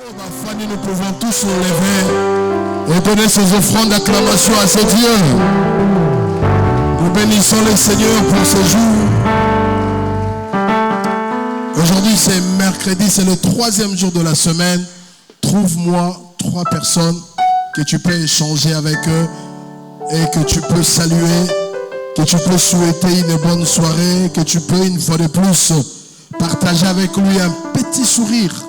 Nous pouvons tous nous lever et donner ces offrandes d'acclamation à ce Dieu. Nous bénissons le Seigneur pour ce jour. Aujourd'hui c'est mercredi, c'est le 3e jour de la semaine. Trouve-moi 3 personnes que tu peux échanger avec eux et que tu peux saluer, que tu peux souhaiter une bonne soirée, que tu peux une fois de plus partager avec lui un petit sourire.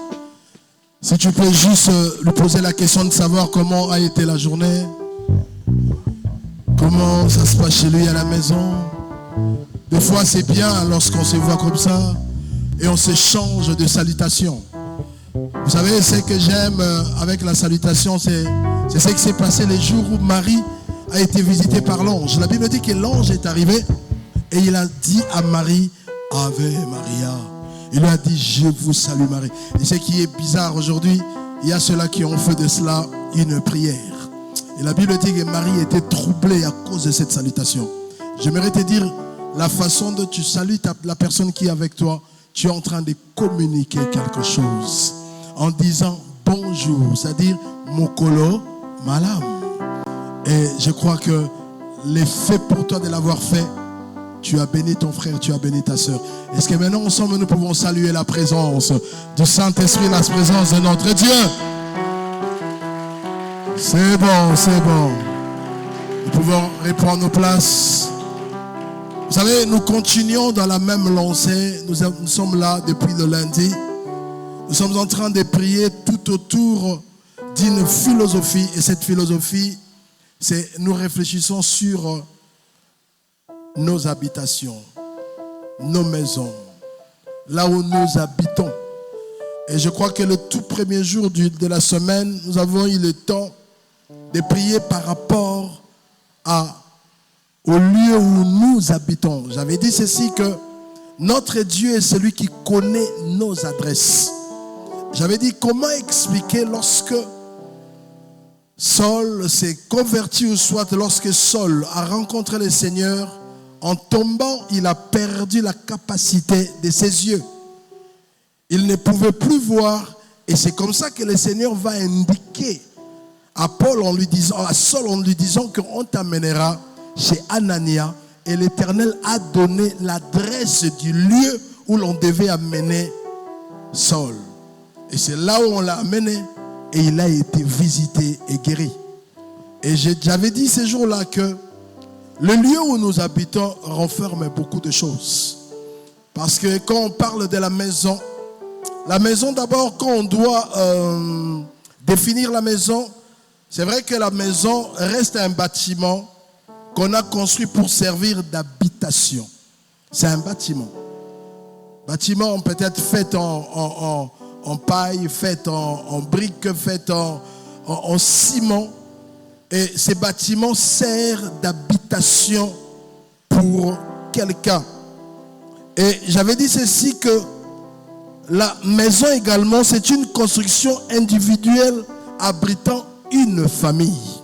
Si tu peux juste lui poser la question de savoir comment a été la journée, comment ça se passe chez lui à la maison. Des fois c'est bien lorsqu'on se voit comme ça et on s'échange de salutations. Vous savez, ce que j'aime avec la salutation, c'est ce qui s'est passé les jours où Marie a été visitée par l'ange. La Bible dit que l'ange est arrivé et il a dit à Marie, Ave Maria. Il lui a dit, je vous salue Marie. Et ce qui est bizarre aujourd'hui, il y a ceux-là qui ont fait de cela une prière. Et la Bible dit que Marie était troublée à cause de cette salutation. J'aimerais te dire, la façon dont tu salues la personne qui est avec toi, tu es en train de communiquer quelque chose. En disant bonjour, c'est-à-dire Mokolo Malam. Et je crois que l'effet pour toi de l'avoir fait, tu as béni ton frère, tu as béni ta soeur. Est-ce que maintenant ensemble nous pouvons saluer la présence du Saint-Esprit, la présence de notre Dieu? C'est bon, c'est bon. Nous pouvons reprendre nos places. Vous savez, nous continuons dans la même lancée. Nous sommes là depuis le lundi. Nous sommes en train de prier tout autour d'une philosophie. Et cette philosophie, c'est nous réfléchissons sur nos habitations, nos maisons, là où nous habitons. Et je crois que le tout premier jour de la semaine, nous avons eu le temps de prier par rapport au lieu où nous habitons. J'avais dit ceci, que notre Dieu est celui qui connaît nos adresses. J'avais dit comment expliquer lorsque Saul s'est converti, ou soit lorsque Saul a rencontré le Seigneur. En tombant, il a perdu la capacité de ses yeux. Il ne pouvait plus voir. Et c'est comme ça que le Seigneur va indiquer à Saul en lui disant qu'on t'amènera chez Anania. Et l'Éternel a donné l'adresse du lieu où l'on devait amener Saul. Et c'est là où on l'a amené. Et il a été visité et guéri. Et j'avais dit ce jour-là que le lieu où nous habitons renferme beaucoup de choses. Parce que quand on parle de la maison d'abord, quand on doit définir la maison, c'est vrai que la maison reste un bâtiment qu'on a construit pour servir d'habitation. C'est un bâtiment. Bâtiment peut-être fait en paille, fait en briques, fait en ciment. Et ces bâtiments servent d'habitation pour quelqu'un. Et j'avais dit ceci, que la maison également, c'est une construction individuelle abritant une famille.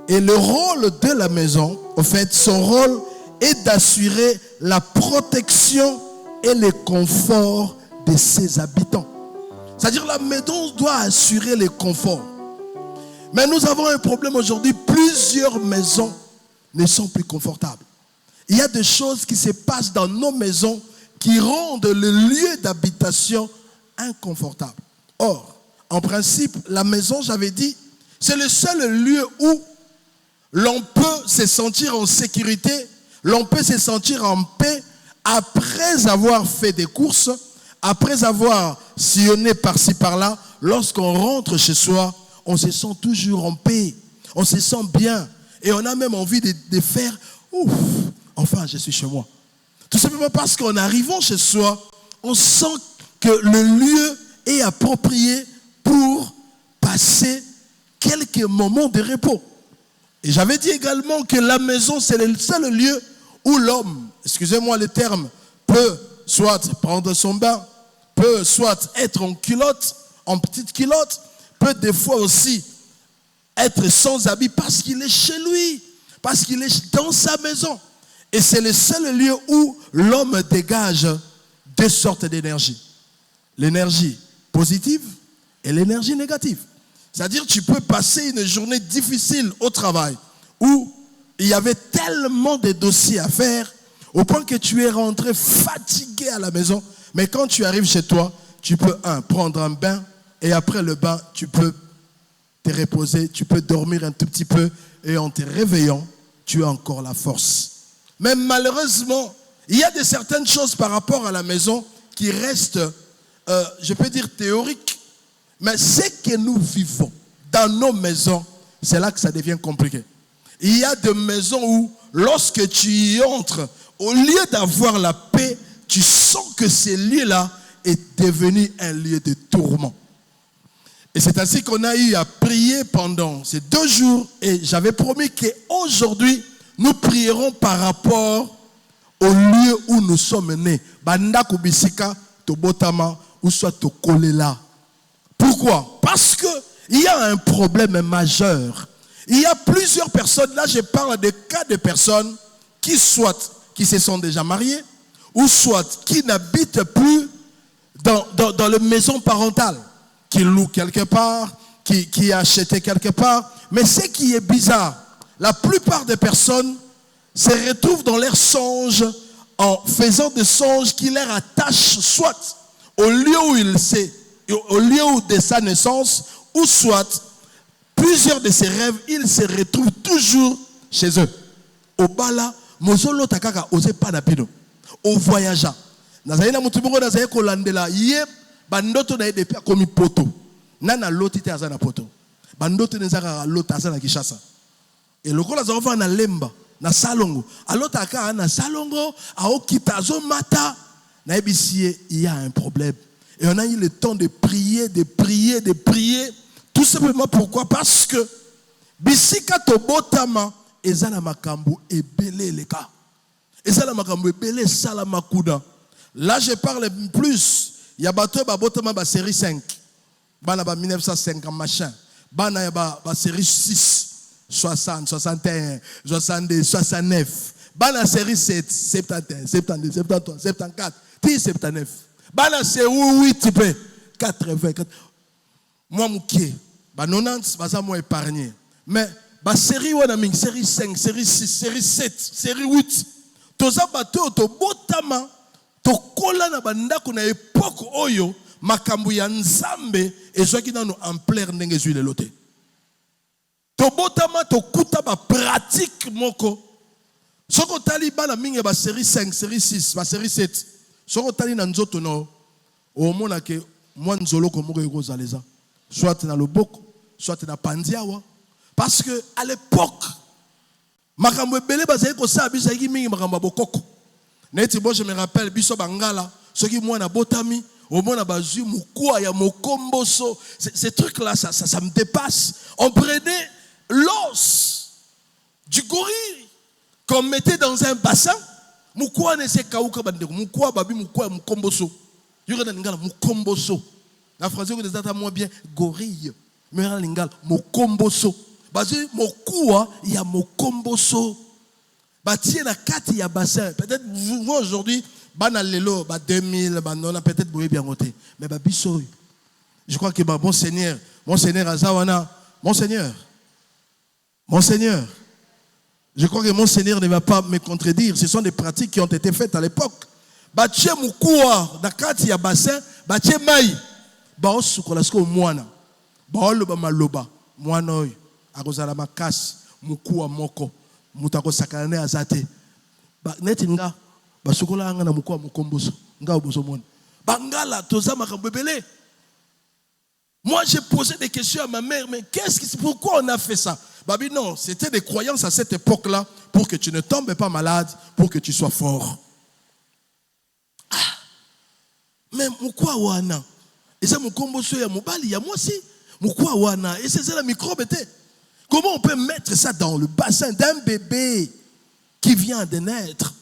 Et le rôle de la maison, en fait, son rôle est d'assurer la protection et le confort de ses habitants. C'est-à-dire la maison doit assurer le confort. Mais nous avons un problème aujourd'hui. Plusieurs maisons ne sont plus confortables. Il y a des choses qui se passent dans nos maisons qui rendent le lieu d'habitation inconfortable. Or, en principe, la maison, j'avais dit, c'est le seul lieu où l'on peut se sentir en sécurité, l'on peut se sentir en paix après avoir fait des courses, après avoir sillonné par-ci par-là. Lorsqu'on rentre chez soi, on se sent toujours en paix, on se sent bien et on a même envie de faire ouf, enfin je suis chez moi. Tout simplement parce qu'en arrivant chez soi, on sent que le lieu est approprié pour passer quelques moments de repos. Et j'avais dit également que la maison, c'est le seul lieu où l'homme, excusez-moi le terme, peut soit prendre son bain, peut soit être en culotte, en petite culotte, peut des fois aussi être sans habit parce qu'il est chez lui, parce qu'il est dans sa maison. Et c'est le seul lieu où l'homme dégage deux sortes d'énergie. L'énergie positive et l'énergie négative. C'est-à-dire tu peux passer une journée difficile au travail où il y avait tellement de dossiers à faire au point que tu es rentré fatigué à la maison. Mais quand tu arrives chez toi, tu peux prendre un bain et après le bain, tu peux te reposer, tu peux dormir un tout petit peu et en te réveillant, tu as encore la force. Mais malheureusement, il y a certaines choses par rapport à la maison qui restent, je peux dire théoriques. Mais ce que nous vivons dans nos maisons, c'est là que ça devient compliqué. Il y a des maisons où, lorsque tu y entres, au lieu d'avoir la paix, tu sens que ce lieu-là est devenu un lieu de tourment. Et c'est ainsi qu'on a eu à prier pendant ces 2 jours. Et j'avais promis qu'aujourd'hui, nous prierons par rapport au lieu où nous sommes nés. Banda kubisika, tobotama, ou soit tokolela. Pourquoi? Parce qu'il y a un problème majeur. Il y a plusieurs personnes, là je parle de cas de personnes qui se sont déjà mariées, ou soit qui n'habitent plus dans la maison parentale, qui louent quelque part, qui achètent quelque part. Mais ce qui est bizarre, la plupart des personnes se retrouvent dans leurs songes en faisant des songes qui leur attachent soit au lieu où de sa naissance, ou soit plusieurs de ces rêves, ils se retrouvent toujours chez eux. Au bala, mozolo takaka ose pas napino. Au voyageur. Nazaina mutuboko nazaye kolandela ye bandoto na depuis komi poto. Nana lotite azana poto. Bandoto nezaka lota azana kishasa. Et lokola zaova na lemba na salongo. Alota aka na salongo aokita zo mata na ebisie il y a un problème. Et on a eu le temps de prier, de prier, de prier. Tout simplement pourquoi? Parce que bisika tobotama ezana makambo ebele leka. Ezana makambo ebele sala makuda. Là je parle plus. Il y a bateau babotama ba série 5. Bana ba 1950 machin. Bana ya ba série 6, 60, 61, 62, 69. Bana série 7, 71, 72, 73, 74, 10, 79. Bana c'est 8 peu 84. Moi mouké, ba 90 baza moi épargné. Mais ba série wana ming série 5, série 6, série 7, série 8. Toza bateau to botama to kola na bandako na époque oyo makambu ya nzambe ezwaki nano ampleur ndenge ezwi lelo te. To botama to kuta ba pratique moko. Soko tali bana mingi ba série 5, série 6, ba série 7. Soko tali na nzoto no o mona ke mwa nzoloko moko ekozaleza. Soit na loboko, soit na pandiawa. Parce que à l'époque makambo ebele bazali ko sa biso ki mingi makambo bokoko. Neti bo je me rappelle biso bangala soki mwana botami au mona bazui mukua ya mokomboso. Ces trucs là ça me dépasse. On prenait l'os du gorille qu'on mettait dans un bassin. Mukua ne se kauka bandeko. Mukua babi mukua mukomboso. Yura ngala mukomboso. La français que des atas moins bien gorille. Mais ngala mukomboso. Bazui mukua ya mukomboso. Batie na kati ya bassin. Peut-être vous aujourd'hui bana lelo ba 2000 ba non peut-être boye bien monté. Mais ba biso. Je crois que mon Seigneur Azawana, mon Seigneur, je crois que mon Seigneur ne va pas me contredire. Ce sont des pratiques qui ont été faites à l'époque. Batie mukua na kati ya bassin, batie mai. Ba osukola sko mwana. Ba oloba maloba. Mwana oyo akozala makasi mukua moko. Mutako sakane azate. Ba neti nga basukola anga na mukua mukomboso. Nga oboso mwana. Bangala toza makambo ebele. Moi, j'ai posé des questions à ma mère, mais pourquoi on a fait ça? Babi, non, c'était des croyances à cette époque-là pour que tu ne tombes pas malade, pour que tu sois fort. Ah, mais pourquoi wana? Et ça, mon combo ya mobali, ya moi aussi. Pourquoi wana? Et c'est ça la microbe était. Comment on peut mettre ça dans le bassin d'un bébé qui vient de naître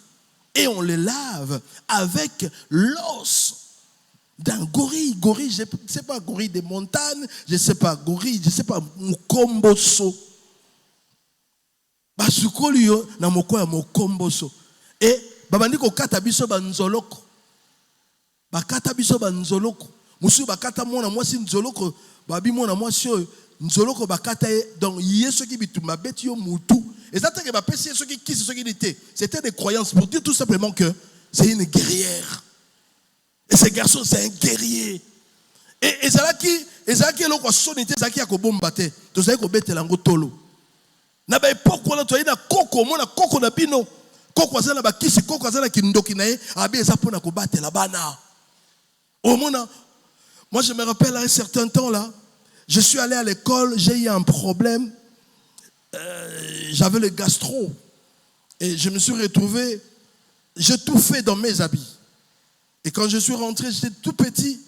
et on le lave avec l'os d'un gorille, je ne sais pas, gorille des montagnes, je ne sais pas, gorille, je ne sais pas, mukomboso. Basukolio na moko ya mukomboso. Et babandi ko kata biso banzoloko. Bakata biso banzoloko. Musu bakata mona mwasi nzoloko babi mona moi sio nzolo ko bakata donc yeso ki bituma beti yo mutu et ça que ba pesi yeso qui ce qui était c'était des croyances pour dire tout simplement que c'est une guerrière et ce garçon c'est un guerrier et ça qui lo ko sonité ça qui a ko bomba te to ça ko betela ngo tolo na ba époque on a toyi na koko mona koko na bino koko azana ba kisi koko azana kindoki na ye abi eza pona ko batela bana au mona. Moi, je me rappelle à un certain temps là, je suis allé à l'école, j'ai eu un problème, j'avais le gastro et je me suis retrouvé, j'ai tout fait dans mes habits. Et quand je suis rentré, j'étais tout petit.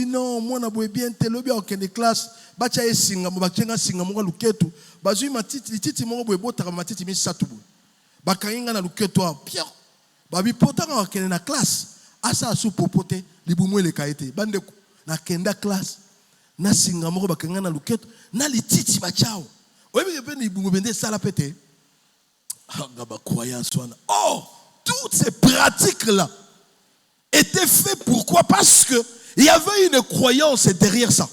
Non, moi na boye bien te lobi okende classe, ba tia esinga mo ba kenga singa mo luketu, ba zui matiti mo boye botaka matiti mi satubu. Ba kainga na luketu a pia. Ba bi potanga okende na classe. Asa asu popote libumwe le kaete bandeko na kenda class na singa moko bakanga na luketo na lititi bachao oyebi pe ni bungu bende sala pete anga ba croyance wana. Oh, toutes ces pratiques là étaient faites pourquoi? Parce que il y avait une croyance derrière ça.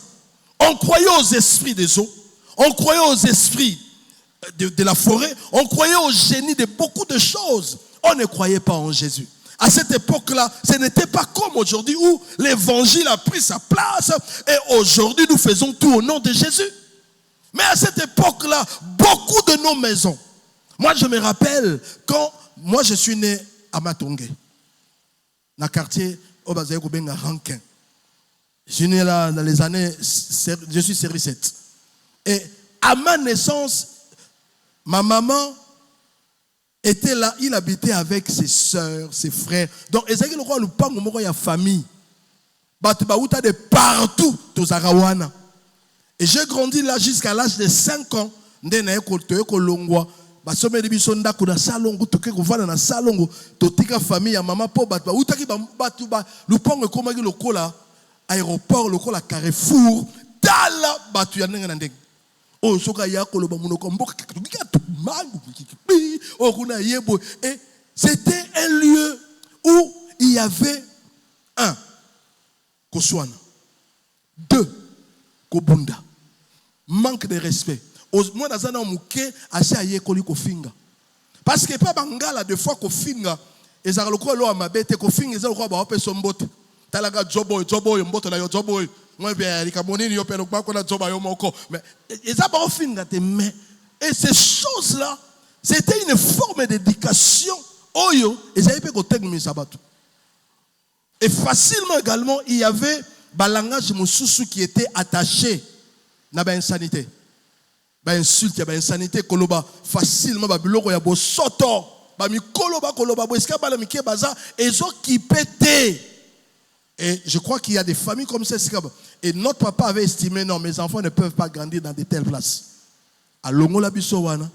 On croyait aux esprits des eaux, on croyait aux esprits de la forêt, on croyait au génie de beaucoup de choses. On ne croyait pas en Jésus. À cette époque-là, ce n'était pas comme aujourd'hui où l'évangile a pris sa place et aujourd'hui nous faisons tout au nom de Jésus. Mais à cette époque-là, beaucoup de nos maisons. Moi, je me rappelle quand moi je suis né à Matongé, dans le quartier Obazaïkobenga Rankin. Je suis né là dans les années, je suis série 7. Et à ma naissance, ma maman était là, il habitait avec ses soeurs, ses frères. Donc, il y a famille. De partout, et j'ai grandi là jusqu'à l'âge de 5 ans. Aéroport, le Carrefour, oh, et c'était un lieu où il y avait un Koswana, 2 Kobunda, manque de respect. Moi, dans un homme qui a kofinga. Parce que pas bangala de fois kofinga, et ça le quoi l'homme abete kofinga, ça le quoi ba son botte. Talaga jobo mboto na yo jobo. Moi bien likamoni yo pelo kwa na joba yo moko. Mais et ça ba kofinga te mais et ces choses là, c'était une forme d'éducation. Oyo, et ça y peut côté sabato. Et facilement également, il y avait un langage mususu qui était attaché na ba insanité. Ba insulte, ba insanité koloba facilement ba biloko ya bo soto, ba mikolo ba koloba bo eska ba la mike baza ezo qui pétait. Et je crois qu'il y a des familles comme ça. Et notre papa avait estimé non, mes enfants ne peuvent pas grandir dans de telles places. À Longola Bissowana.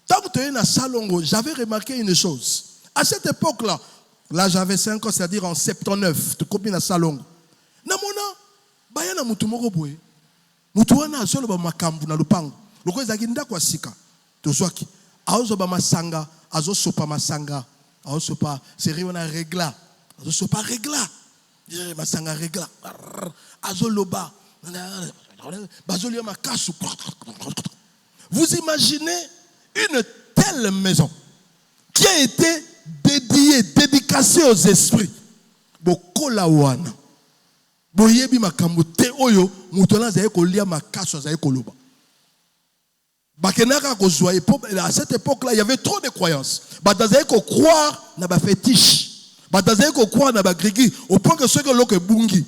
Tant que tu es à Salongo, j'avais remarqué une chose. À cette époque-là, là j'avais 5 ans, c'est-à-dire en 79, tu copines à Salongo. Namona, bayana mutumoko boy. Mutuana azolo ba makambu na lupango. Loko zaginda kwa sika. Tozwaki. Aozo ba masanga, azo sopa masanga. Azo sopa, c'est riona regla. Azo sopa regla. Masanga regla. Azo loba. Bazolio makasu. Vous imaginez une telle maison qui a été dédicacée aux esprits. Bokola wana. Boyebi makambo te oyo mutona zaye kolia makaso zaye koloba. Bakenaka ko joie à cette époque-là, il y avait trop de croyances. Batazaye ko croire na ba fétiche. Batazaye ko croire na ba grigi au point que ceux que l'ok bungi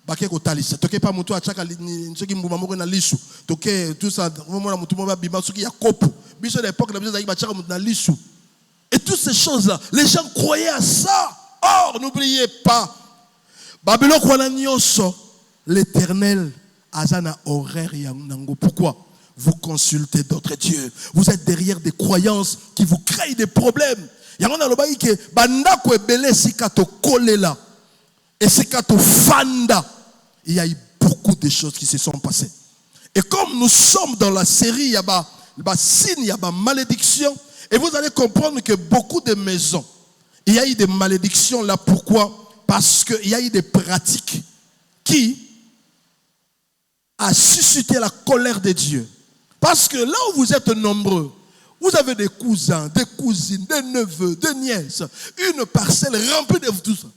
bakeko talisa. Toke pa mutu achaka nsoki mbuma moko na lisu. Toke tout ça vraiment mutu mo ba bima soki ya kopo. Biso d'époque la biso zayi bachaka mutu na lisu. Et toutes ces choses-là, les gens croyaient à ça. Or, n'oubliez pas, Babylone kwana nyonso, l'Éternel azana horaire yango. Pourquoi? Vous consultez d'autres dieux. Vous êtes derrière des croyances qui vous créent des problèmes. Yangona loba ike bandako ebele sikato kolela et sikato fanda. Il y a eu beaucoup de choses qui se sont passées. Et comme nous sommes dans la série, il y a ba signe, il y a ba malédiction. Et vous allez comprendre que beaucoup de maisons, il y a eu des malédictions là. Pourquoi? Parce qu'il y a eu des pratiques qui a suscité la colère de Dieu. Parce que là où vous êtes nombreux, vous avez des cousins, des cousines, des neveux, des nièces, une parcelle remplie de tout ça.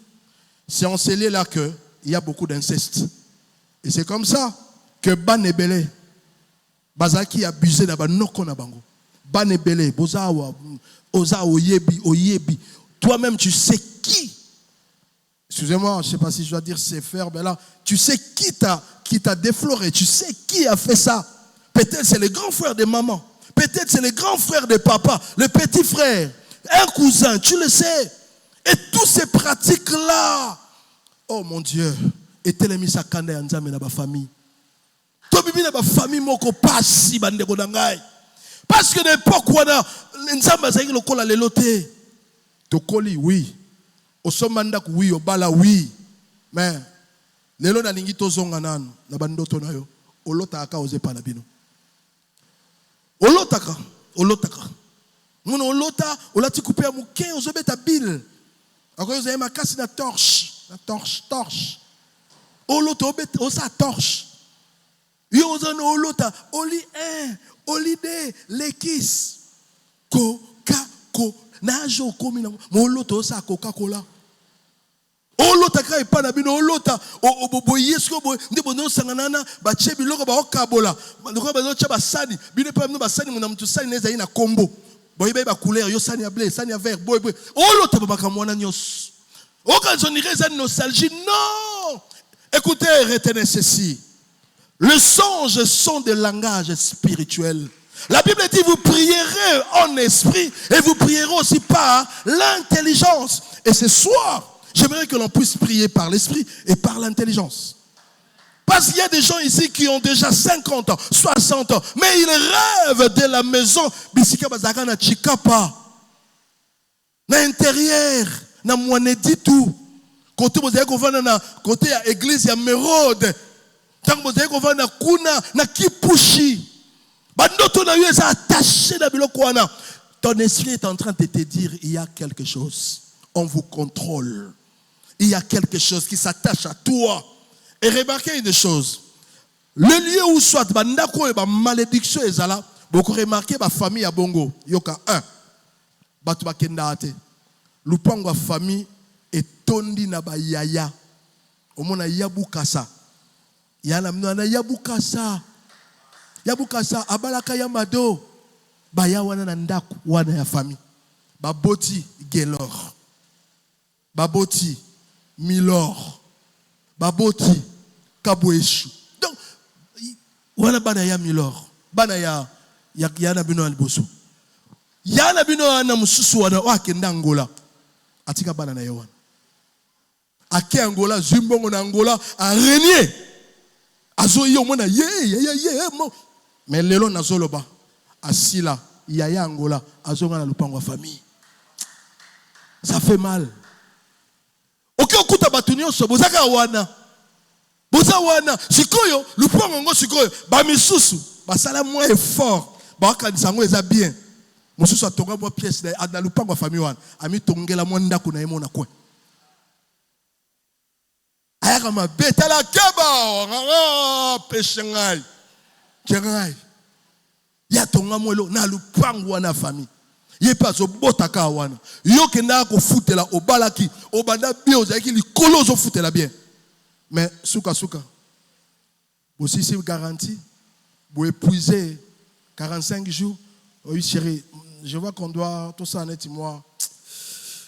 C'est en scellé là qu'il y a beaucoup d'inceste. Et c'est comme ça que Banebele, Bazaki a abusé de Banoko na bango. Banebele, Bozawa, Oza Oyebi. Toi-même, tu sais qui. Excusez-moi, je ne sais pas si je dois dire c'est faire, mais là, tu sais qui t'a défloré, tu sais qui a fait ça. Peut-être c'est le grand frère de maman, peut-être c'est le grand frère de papa, le petit frère, un cousin, tu le sais. Et toutes ces pratiques-là, oh mon Dieu, étaient les mises à Kanda et Nzame dans ma famille. Toi, bibi dans ma famille, moko passi bande kodangai. Parce que n'importe quoi, Nzame zaïki le kola lelote. Tokoli, oui. Osomandak oui, obala oui. Mais lelo na lingi tozonga nanu na bandoto na yo. Olota aka oze pa na bino. Olotaka. Muna olota, olati couper à mouke, ozobeta bil. Ako yo zaye makasi na torche. Olota obeta osa torche. Yo ozana olota, oli 1, oli 2, lekis. Coca-Cola. Najo komi na olota osa Coca-Cola. Olota ka epa na bino olota boyesko boy ndebo no sanganana ba chebi loko ba okabola ndoko ba no chaba sani bino pa no ba sani muna mtu sani neza ina kombo boy ba couleur yo sani ya bleu sani ya vert boy olota ba kamwana nyos okanzonire za nostalgie non. Écoutez, retenez ceci. Les songes sont des langages spirituels. La Bible dit vous prierez en esprit et vous prierez aussi par l'intelligence. Et ce soir, j'aimerais que l'on puisse prier par l'esprit et par l'intelligence. Parce qu'il y a des gens ici qui ont déjà 50 ans, 60 ans, mais ils rêvent de la maison. Bisika bazaka na chikapa. Na intérieur, na mwanedi tout. Côté bozaya kovana na côté ya église ya Merode. Tant bozaya kovana kuna na kipushi. Bandoto na yo eza attaché na biloko wana. Ton esprit est en train de te dire il y a quelque chose. On vous contrôle. Il y a quelque chose qui s'attache à toi. Et remarquez une chose. Le lieu où soit bandako et ba malédiction ezala, beaucoup remarqué ba famille à Bongo. Yoka 1. Batu bakenda ate. Lupango a famille et tondi na ba yaya. Omona yabukasa. Yana mna yabukasa. Yabukasa abalaka yamado. Ba ya wana na ndaku wana ya famille. Ba boti gelor. Baboti, Milor, Baboti, Kaboueshu. Donc, wana bana ya Milor, bana ya yana bino alboso. Yana bino ana mususu wana wakenda Angola. Atika bana na yawan. Ake Angola, Zimbongo na Angola, a régné. Azo yo mona ye mo. Mais lelo na zoloba, asila, yaya Angola, azo ngana lupango wa famille. Ça fait mal. Ok, okuta batunyo so bozaka wana. Boza wana, sikoyo, lupango ngo sikoyo, ba misusu, ba sala moins effort, ba kanisa ngo eza bien. Mususu atonga mo pièce na lupango famille wana, ami tongela mo ndako na yemo na kwa. Ayaka ma beta la keba, péché ngai. Kengai. Ya tonga mo lo na lupango wana famille. Yé pas au botaka wana. Yo kenda ko futela obalaki, obanda bio zaki li kolozo futela bien. Mais souka. Aussi c'est garantie. Vous épuisez 45 jours. Oui chérie, je vois qu'on doit tout ça net moi.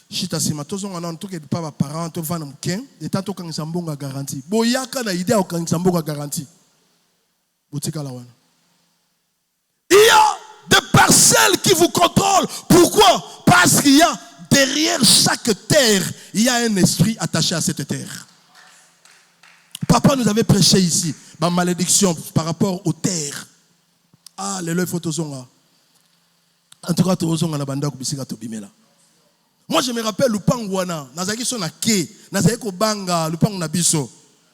Chita sima tozo ngana ntoke pas ba parents to vana mken, et tant to kan sambonga garantie. Boyaka na idée o kan sambonga garantie. Botika la wana. Il y a des parcelles qui vous contrôlent. Pourquoi? Parce qu'il y a derrière chaque terre, il y a un esprit attaché à cette terre. Papa nous avait prêché ici, ma malédiction par rapport aux terres. Ah, les lois photosonga. En tout cas, tozonga na banda ko bisika to bimela. Moi je me rappelle lupango wana, nazaki so na ke, nazaki ko banga lupango na biso.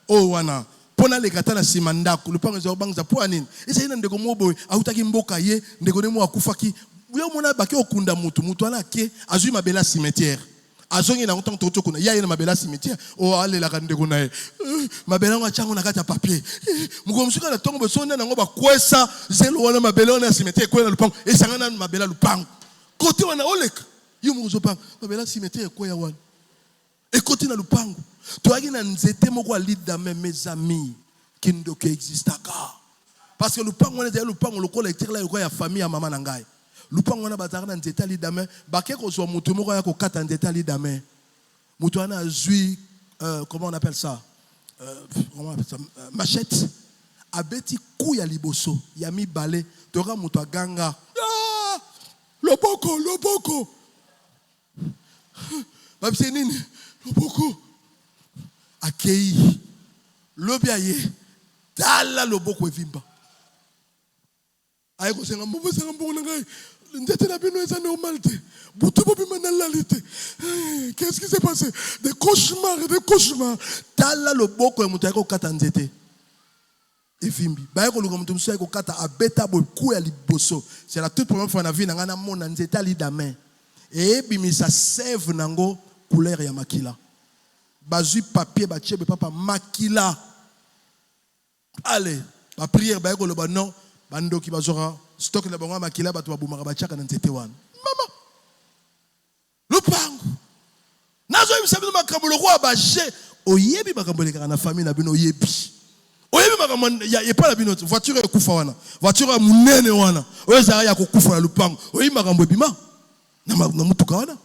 Oh wana. Pona le kata na simandako lupango zo bangza po anini esa ina ndeko mobo autaki mboka ye ndeko nemo akufaki yo mona baki okunda mutu ana ke azui mabela cimetière azongi na ntango toto kuna ya ina mabela cimetière o ale la kande kuna mabela ngo chango na kata papier muko musuka na tongo besonda nango ba kwesa zelo wana mabela na cimetière kwela lupango esanga na mabela lupango côté wana oleka yo muko pango mabela cimetière kwa ya wana et côté na lupango to aki na nzete moko alida mes amis qui ne existaka parce que lupango wana lupango lokola etela yo ya famille ya mama na ngai lupango wana bataka na nzete alidame bake ko so mutu moko ya ko kata nzete alidame mutu ana azui comment on appelle ça machette abeti kou ya liboso ya mibale toka mutu aganga loboko babise nini loboko akei lobi aye tala loboko evimba aye ko senga mbo senga mbo na ngai ndete na bino eza normal te butu bobi manalalité qu'est-ce qui s'est passé des cauchemars tala loboko ya mutu ya ko kata nzete evimbi baye ko luka mutu musu ya ko kata abeta bo ku ya liboso c'est la toute première fois na vie na ngana mona nzete ali damain et bimisa sève nango couleur ya makila bazui papier ba tchebe papa makila allez ba prière baye ko loba non bandoki bazora stock la bango makila batu babumaka bachaka na nzete wana mama lupango nazo yimsabizo makambo lo roi baje oyebi makambo le na famille na bino oyebi makambo ya pas la bino voiture ekufa wana voiture ya munene wana oyeza ya kokufa na lupango oyebi makambo ebima na mutuka wana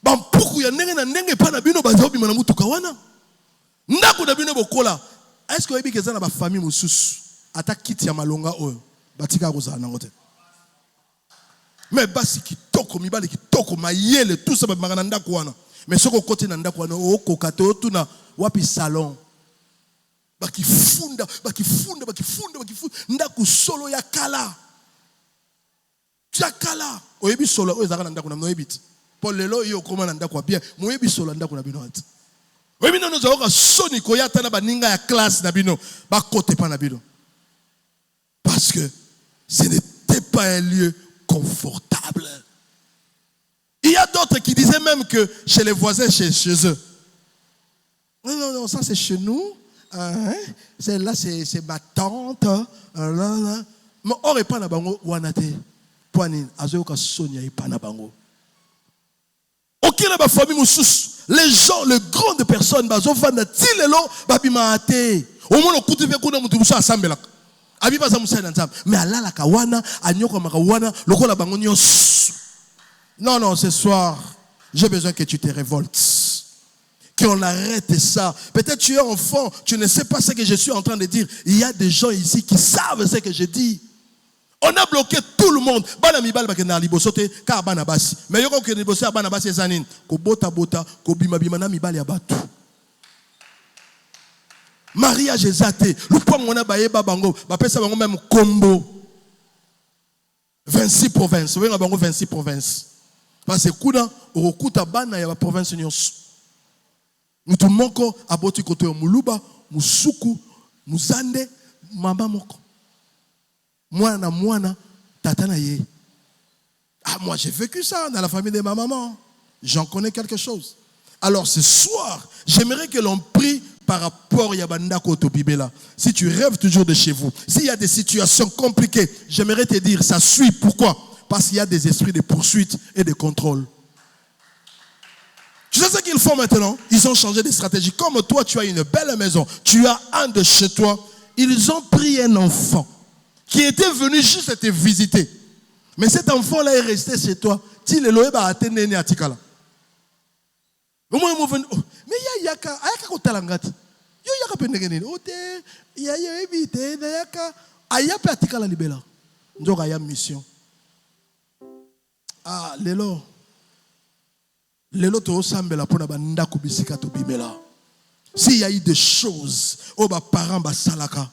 bampuku ya ndenge na ndenge pa na bino bazobima na mutuka wana ndako na bino bokola est-ce que oyebi keza na ba famille mususu ata kiti ya malonga oyo batika kozala nango te mais basi kitoko mibali kitoko mayele tout ça babimaka na ndako wana mais soko kote na ndako wana okoka te otuna wapi salon bakifunda ndako solo ya kala oyebi solo oyo ezaka na ndako na oyebi te Paul lelo yo koma na ndako bien moyebi solo ndako na bino ate oyebi nono zaoka soni koyata na baninga ya classe na bino bakote pa na bino parce que ce n'était pas un lieu confortable. Il y a d'autres qui disaient même que chez les voisins, chez eux. Non, ça c'est chez nous. Là, c'est ma tante. Mais on n'est pas na bango wanate. Poani, azoyoka sonia et pas na bango. Ok, là, ma famille moussous. Les gens, les grandes personnes, bazo vanda tilelo, babima ate. Au moins, on coûte ve kuna mutu musa assemble. Abiba za musa nzam. Mais alala kawana, anyoko makawana, lokola bango nyos. Non, ce soir, j'ai besoin que tu te révoltes. Qu'on arrête ça. Peut-être tu es enfant, tu ne sais pas ce que je suis en train de dire. Il y a des gens ici qui savent ce que je dis. On a bloqué tout le monde. Bana mibal bakena libosote ka bana basi. Mais yoko ke libosote bana basi ezanine. Ko bota ko bima bima na mibal ya batu. Mariage ezate. Lupango na bayeba bango, ba pesa bango même combo. 26 provinces. Wenga bango 26 provinces. Parce que kuna okuta bana ya ba province nyonso. Mutu moko aboti koto ya muluba, musuku, muzande, mama moko. Mwana, tatana ye. Ah, moi j'ai vécu ça dans la famille de ma maman. J'en connais quelque chose. Alors ce soir, j'aimerais que l'on prie par rapport à Yabanda Koto Bibela. Si tu rêves toujours de chez vous, s'il y a des situations compliquées, j'aimerais te dire, ça suit. Pourquoi? Parce qu'il y a des esprits de poursuite et de contrôle. Tu sais ce qu'ils font maintenant? Ils ont changé de stratégie. Comme toi, tu as une belle maison, tu as un de chez toi, ils ont pris un enfant qui était venu juste te visiter. Mais cet enfant-là est resté chez toi. Mais il y a mission. Ah, s'il y a eu des choses, parents basalaka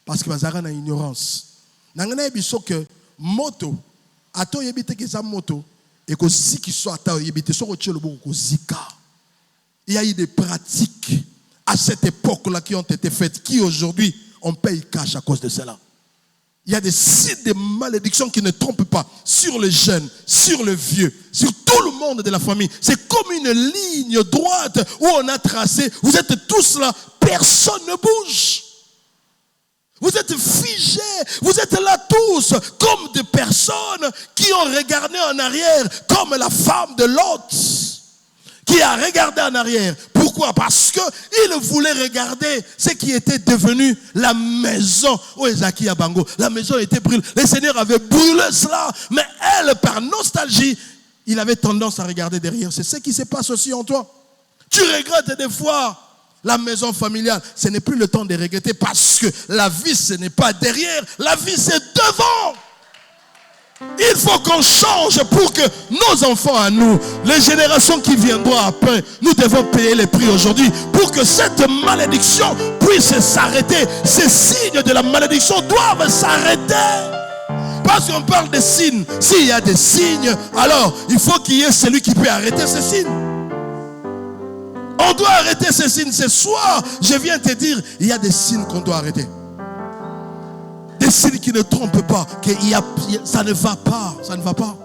parce que bazara na ignorance. Nangana biso que moto ato yebite ke sa moto et que ziki so ata yebite so ko tchelo boko zika. Il y a eu des pratiques à cette époque-là qui ont été faites qui aujourd'hui on paye cash à cause de cela. Il y a des signes de malédiction qui ne trompent pas sur les jeunes, sur le vieux, sur tout le monde de la famille. C'est comme une ligne droite où on a tracé. Vous êtes tous là, personne ne bouge. Vous êtes figés, vous êtes là tous comme des personnes qui ont regardé en arrière, comme la femme de Lot qui a regardé en arrière. Pourquoi? Parce qu'il voulait regarder ce qui était devenu la maison. La maison était brûlée. Le Seigneur avait brûlé cela, mais elle, par nostalgie, il avait tendance à regarder derrière. C'est ce qui se passe aussi en toi. Tu regrettes des fois la maison familiale. Ce n'est plus le temps de regretter parce que la vie, ce n'est pas derrière. La vie, c'est devant. Il faut qu'on change pour que nos enfants à nous, les générations qui viendront après, nous devons payer les prix aujourd'hui pour que cette malédiction puisse s'arrêter. Ces signes de la malédiction doivent s'arrêter. Parce qu'on parle des signes. S'il y a des signes, alors il faut qu'il y ait celui qui peut arrêter ces signes. On doit arrêter ces signes. Ce soir, je viens te dire, il y a des signes qu'on doit arrêter. Des signes qui ne trompent pas, que ça ne va pas, ça ne va pas.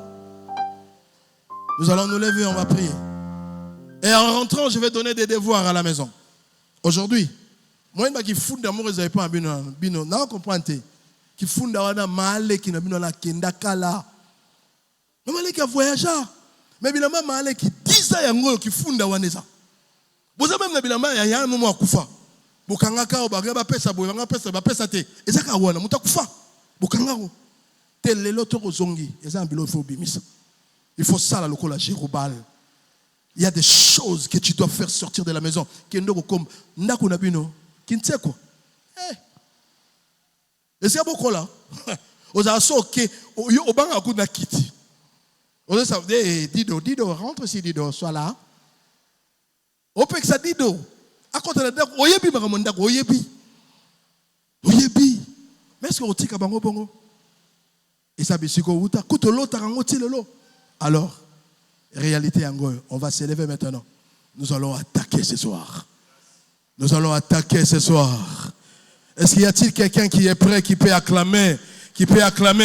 Nous allons nous lever, on va prier. Et en rentrant, je vais donner des devoirs à la maison. Aujourd'hui, moi, qui font d'amour, ils n'avaient pas un bino. Non, comprenez? Qui font d'amour, malé qui n'a bino la kendakala. Mais malé qui a voyagé. Mais bien malé qui dit ça, qui font d'amour. Vous avez même bilamba il y a un moment à kufa. Bukangaka obagaba pesa boyanga pesa ba pesa te. Ezaka wana muta kufa. Bukangako. Tel le loto zongi. Ezan bilo faut bimisa. Il faut ça la lokola Jérobal. Il y a des choses que tu dois faire sortir de la maison. Kendo comme ndako na bino. Kintse quoi? Est-ce que là? Oza soke obanga ku na kiti. Oza ça Dido rentre ici Dido sois là. Opek sa dido. Akote na ndako oyebi baka ndako oyebi. Mais est-ce que otika bango bongo? Et ça bisiko uta kutolo tarango tilelo. Alors, réalité yango, on va s'élever maintenant. Nous allons attaquer ce soir. Nous allons attaquer ce soir. Est-ce qu'il y a-t-il quelqu'un qui est prêt, qui peut acclamer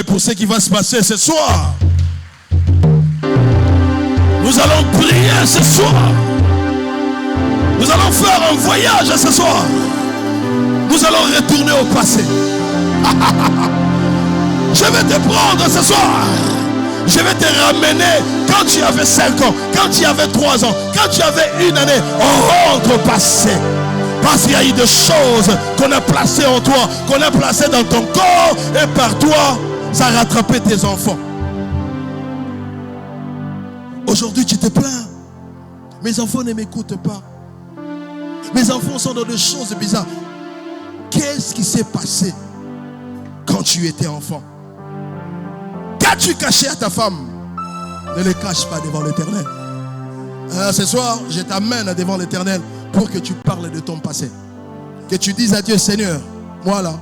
pour ce qui va se passer ce soir? Nous allons prier ce soir. Nous allons faire un voyage ce soir. Nous allons retourner au passé. Je vais te prendre ce soir. Je vais te ramener quand tu avais 5 ans, quand tu avais 3 ans, quand tu avais 1 année. On rentre au passé. Parce qu'il y a eu des choses qu'on a placées en toi, qu'on a placées dans ton corps, et par toi, ça a rattrapé tes enfants. Aujourd'hui, tu te plains. Mes enfants ne m'écoutent pas. Mes enfants sont dans des choses bizarres. Qu'est-ce qui s'est passé quand tu étais enfant? Qu'as-tu caché à ta femme? Ne le cache pas devant l'Éternel. Ce soir, je t'amène devant l'Éternel pour que tu parles de ton passé. Que tu dises à Dieu, Seigneur, moi là,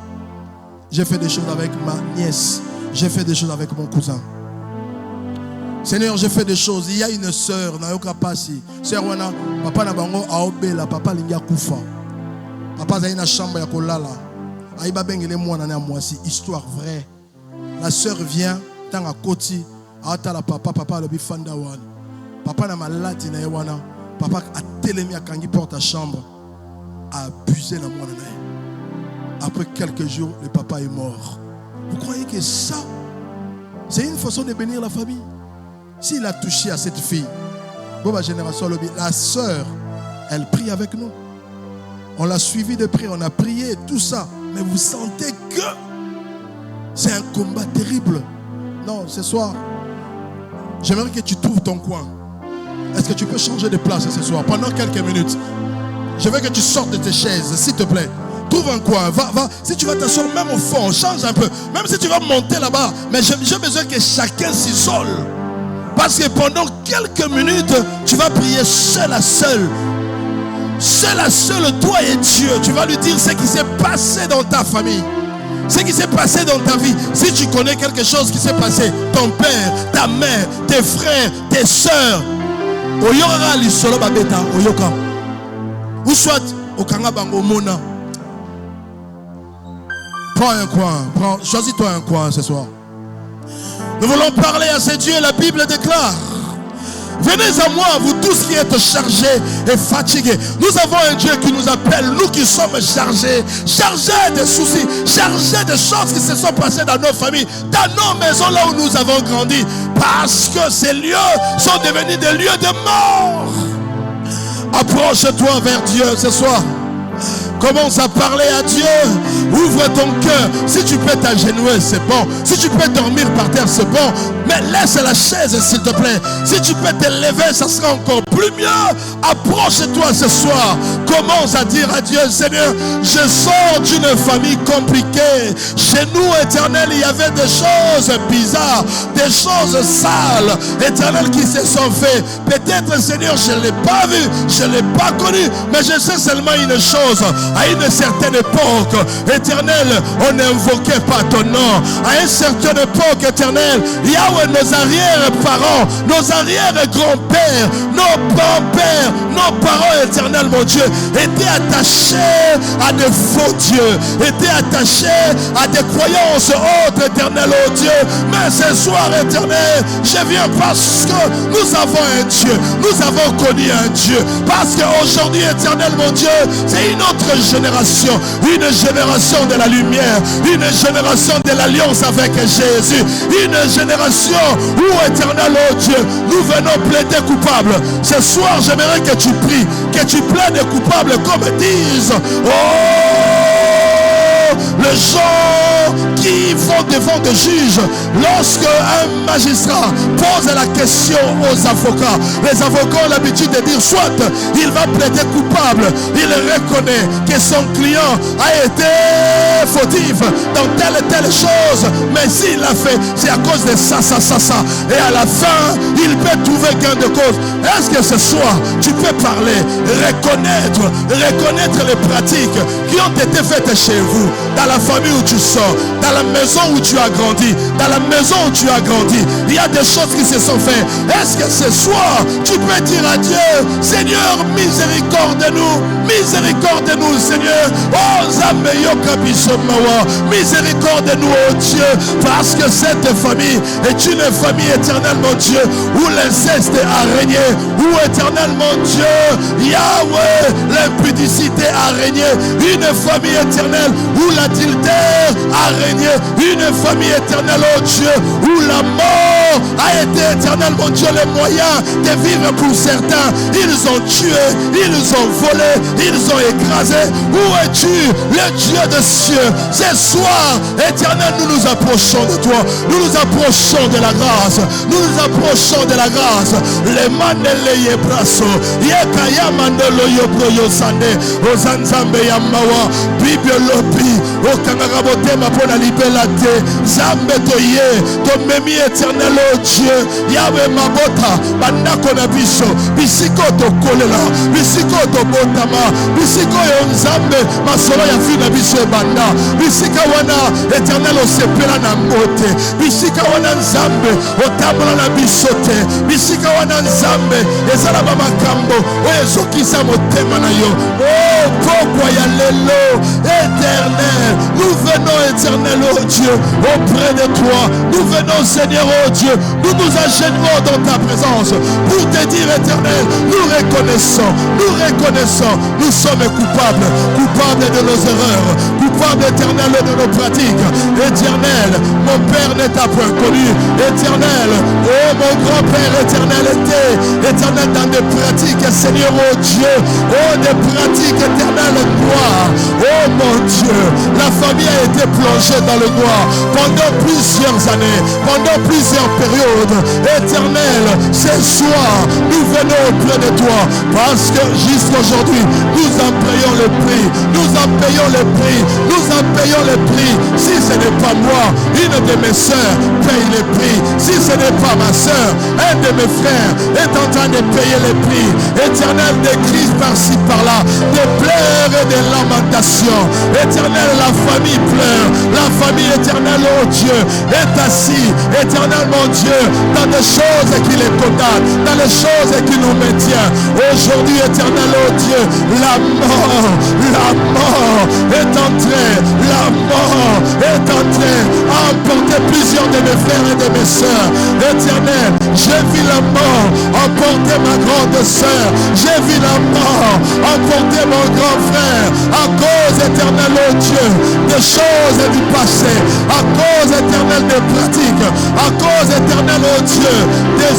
j'ai fait des choses avec ma nièce. J'ai fait des choses avec mon cousin. Seigneur, j'ai fait des choses. Il y a une sœur, Nayoka Passi. Sœur Wana, papa na bango aobela, papa lingia kufa. Papa zaina chambre ya kolala. Aïba bengele mwana na mwasi, histoire vraie. La sœur vient, tant à Koti, ata la papa le bifanda wana. Papa na maladi na wana. Papa a télémi à kangi porte à chambre, a abusé la mwana na. Après quelques jours, le papa est mort. Vous croyez que ça, c'est une façon de bénir la famille? S'il a touché à cette fille, la sœur, elle prie avec nous. On l'a suivi de près, on a prié, tout ça. Mais vous sentez que c'est un combat terrible. Non, ce soir, j'aimerais que tu trouves ton coin. Est-ce que tu peux changer de place ce soir pendant quelques minutes? Je veux que tu sortes de tes chaises, s'il te plaît. Trouve un coin, va. Si tu vas t'asseoir même au fond, change un peu. Même si tu vas monter là-bas. Mais j'ai besoin que chacun s'isole. Parce que pendant quelques minutes, tu vas prier seul à seul. Seul à seul, toi et Dieu. Tu vas lui dire ce qui s'est passé dans ta famille. Ce qui s'est passé dans ta vie. Si tu connais quelque chose qui s'est passé, ton père, ta mère, tes frères, tes soeurs. Oyora lisolo babeta, oyoka. Ou soit, okanga bango mona. Prends un coin. Choisis-toi un coin ce soir. Nous voulons parler à ces dieux. La Bible déclare: venez à moi, vous tous qui êtes chargés et fatigués. Nous avons un Dieu qui nous appelle, nous qui sommes chargés de soucis, chargés de choses qui se sont passées dans nos familles, dans nos maisons, là où nous avons grandi. Parce que ces lieux sont devenus des lieux de mort. Approche-toi vers Dieu ce soir. Commence à parler à Dieu. Ouvre ton cœur. Si tu peux t'agenouiller, c'est bon. Si tu peux dormir par terre, c'est bon. Mais laisse la chaise, s'il te plaît. Si tu peux te lever, ça sera encore plus mieux. Approche-toi ce soir. Commence à dire à Dieu: Seigneur, je sors d'une famille compliquée. Chez nous, Éternel, il y avait des choses bizarres, des choses sales, Éternel, qui se sont faites. Peut-être, Seigneur, je ne l'ai pas vu, je ne l'ai pas connu, mais je sais seulement une chose. À une certaine époque, Éternel, on n'invoquait pas ton nom. À une certaine époque, Éternel, Yahweh, nos arrière-parents, nos arrière-grands-pères, nos grands-pères, nos parents, Éternel, mon Dieu, étaient attachés à des faux dieux, étaient attachés à des croyances autres, Éternel, oh Dieu. Mais ce soir, Éternel, je viens parce que nous avons un Dieu, nous avons connu un Dieu. Parce qu'aujourd'hui, Éternel, mon Dieu, c'est une autre génération, une génération de la lumière, une génération de l'alliance avec Jésus, une génération où, Éternel, oh Dieu, nous venons plaider coupables. Ce soir, j'aimerais que tu pries, que tu plaides coupables comme disent les gens qui vont devant des juges. Lorsque un magistrat pose la question aux avocats, les avocats ont l'habitude de dire soit il va plaider coupable, il reconnaît que son client a été fautif dans telle et telle chose, mais s'il l'a fait, c'est à cause de ça. Et à la fin, il peut trouver gain de cause. Est-ce que ce soir, tu peux parler, reconnaître les pratiques qui ont été faites chez vous, dans la famille où tu sors, dans la maison où tu as grandi, dans la maison où tu as grandi, il y a des choses qui se sont faites. Est-ce que ce soir, tu peux dire à Dieu: Seigneur, miséricorde-nous, Seigneur. Oh, miséricorde-nous, oh Dieu, parce que cette famille est une famille, Éternel, mon Dieu, où l'inceste a régné, où, Éternel, mon Dieu, Yahweh, l'impudicité a régné, une famille, Éternelle, où l'adultère a régné, une famille, Éternelle, oh Dieu, où la mort a été, Éternel, mon Dieu, le moyen de vivre pour certains. Ils ont tué, ils ont volé, ils ont écrasé. Où es-tu, le Dieu des cieux? Ce soir, Éternel, nous nous approchons de toi, nous nous approchons de la grâce, nous nous approchons de la grâce. Les manele yebraso, yekaya mandelo yobroyo sande, ozanzambe yamawa, bibiolobi, okangagabotema pour la liberté, zambe toye, tomemi Éternel, oh Dieu, Yahweh mabota, bandako na biso, bisiko tokolela, bisiko tobotama, bisiko yonzambe, masolo ya fi na biso banda, bisika wana, Éternel, osepela na mbote, bisika wana nzambe, otambola na biso te, bisika wana nzambe, ezala ba makambo, oyo ezokisa motema na yo. Oh, pokwa ya lelo, Éternel, nous venons, Éternel, oh Dieu, auprès de toi, nous venons, Seigneur, oh Dieu, nous nous agenouillons dans ta présence pour te dire, Éternel, nous reconnaissons, nous sommes coupables de nos erreurs, coupables, Éternel, de nos pratiques. Éternel, mon Père n'est pas point connu. Éternel, oh mon grand-père, Éternel, était, Éternel, dans des pratiques, Seigneur, oh Dieu, oh des pratiques, Éternel, noires. Oh mon Dieu, la famille a été plongée dans le noir pendant plusieurs années, pendant plusieurs périodes. Éternel, ce soir, nous venons auprès de toi parce que jusqu'aujourd'hui, nous en payons le prix. Nous en payons le prix. Nous en payons le prix. Si ce n'est pas moi, une de mes soeurs paye le prix. Si ce n'est pas ma soeur, un de mes frères est en train de payer le prix. Éternel, des crises par-ci par-là, des pleurs et des lamentations. Éternel, la famille pleure. La famille, éternelle, oh Dieu, est assis, éternel, mon Dieu, dans des choses qui les condamnent, dans les choses qui nous maintiennent. Aujourd'hui, éternel, oh Dieu, la mort est entrée, la mort de mes frères et de mes sœurs. Éternel, j'ai vu la mort emporter ma grande sœur. J'ai vu la mort emporter mon grand frère. À cause, éternel, oh Dieu, des choses du passé. À cause, éternel, des pratiques. À cause, éternel, oh Dieu, des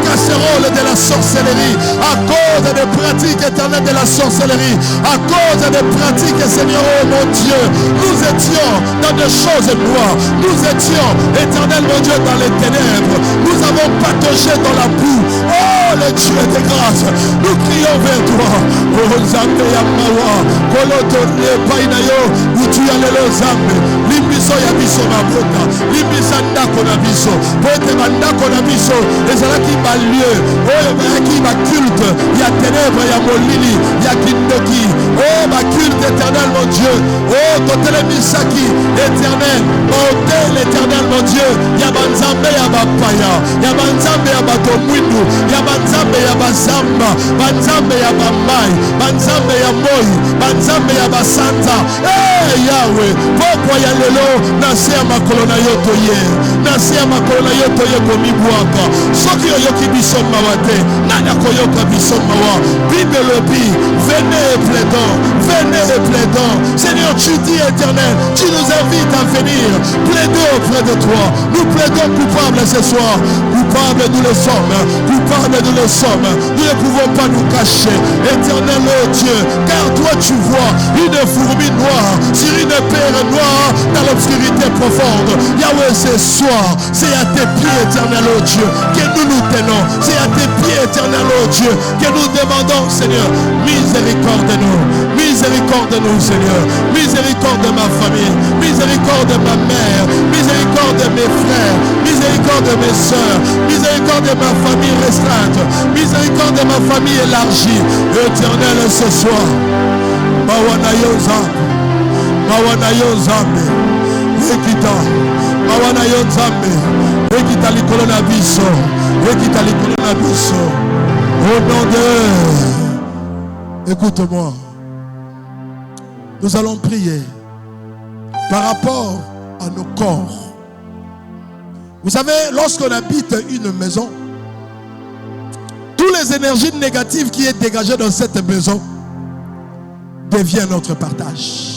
casseroles de la sorcellerie. À cause des pratiques, éternel, de la sorcellerie. À cause des pratiques, Seigneur, oh mon Dieu, nous étions dans des choses noires. Nous étions, éternel, mon Dieu, dans les ténèbres. Nous avons pataugé dans la boue. Oh, le Dieu de grâce, nous crions vers toi. Oh, Zambé Yamawa, Kolotorne Painayo, où tu as le Zambé. Limbiso Yabiso Mabota, Limbisa Ndako Nabiso, Poete Mandako Nabiso, et c'est là qui va lieu. Oh, qui va culte. Il y a ténèbres, il y a Molini, il y a Kindoki. Oh, ma culte éternel, mon Dieu. Oh, Totele Misaki, éternel. Montel éternel, mon Dieu. Il y a Banzambe, il y a Bapaya. Il y a Banzambe, il y a Batomwinu. Il y a Banzambe, il y a Bazamba. Banzambe, il y a Bambai. Banzambe, il y a Moi. Banzambe, il y a Basanta. Eh, Yahweh. Pourquoi il y a le lot? Nasi à ma colonna yotoye. Nasi à ma colonna yotoye comme Ibuaka. Soki yoki bisom mawate. Nana koyoka bisom mawa. Bible lobi. Venez et plaidons. Venez et plaidons. Seigneur, tu dis éternel. Tu nous invites à venir. Plaider auprès de toi. Nous plaidons coupables ce soir. Coupables nous le sommes. Coupables nous le sommes. Nous ne pouvons pas nous cacher. Éternel, oh Dieu. Car toi tu vois une fourmi noire sur une pierre noire dans l'obscurité profonde. Yahweh, ce soir, c'est à tes pieds, éternel, oh Dieu, que nous nous tenons. C'est à tes pieds, éternel, oh Dieu, que nous demandons, Seigneur, miséricorde de nous. Miséricorde de nous, Seigneur. Miséricorde de ma famille. Miséricorde de ma mère. Miséricorde de mes frères. Miséricorde de mes soeurs. Miséricorde de ma famille restreinte. Miséricorde de ma famille élargie. Éternel, ce soir. Mawana Yozambe. Mawana Yozambe. Ekita. Mawana Yozambe. Ekita likolo na biso. Ekita likolo na biso. Au nom de... Écoute-moi. Nous allons prier par rapport à nos corps. Vous savez, lorsqu'on habite une maison, toutes les énergies négatives qui sont dégagées dans cette maison deviennent notre partage.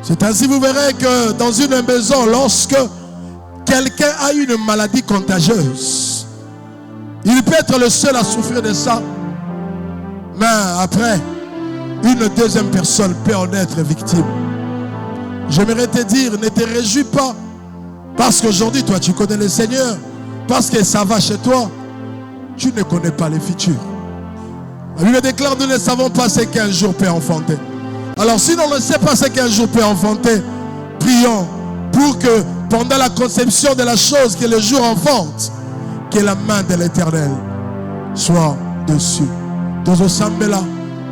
C'est ainsi, vous verrez que dans une maison, lorsque quelqu'un a une maladie contagieuse, il peut être le seul à souffrir de ça, mais après, une deuxième personne peut en être victime. J'aimerais te dire, ne te réjouis pas parce qu'aujourd'hui, toi, tu connais le Seigneur, parce que ça va chez toi, tu ne connais pas le futur. La Bible déclare, nous ne savons pas ce qu'un jour peut enfanter. Alors, si on ne sait pas ce qu'un jour peut enfanter, prions pour que pendant la conception de la chose que le jour enfante, que la main de l'Éternel soit dessus. Tozo sambela,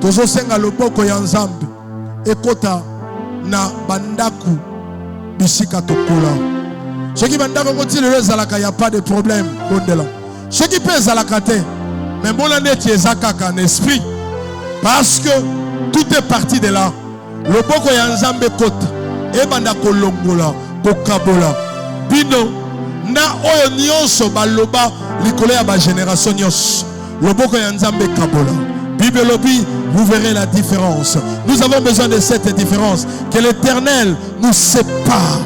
tozo senga loboko ya Nzambe, ekota na bandaku bisika tokola. Ce qui bandako koti le zalaka, y a pas de problème bondela. Ce qui peut zalaka te, mais bon année tu es zakaka en esprit, parce que tout est parti de là. Loboko ya Nzambe kota, e bandako longola, kokabola, bino na oyo nyonso baloba likolo ya ba génération nyonso. Loboko ya Nzambe kabola. Bible lobi, vous verrez la différence. Nous avons besoin de cette différence. Que l'Éternel nous sépare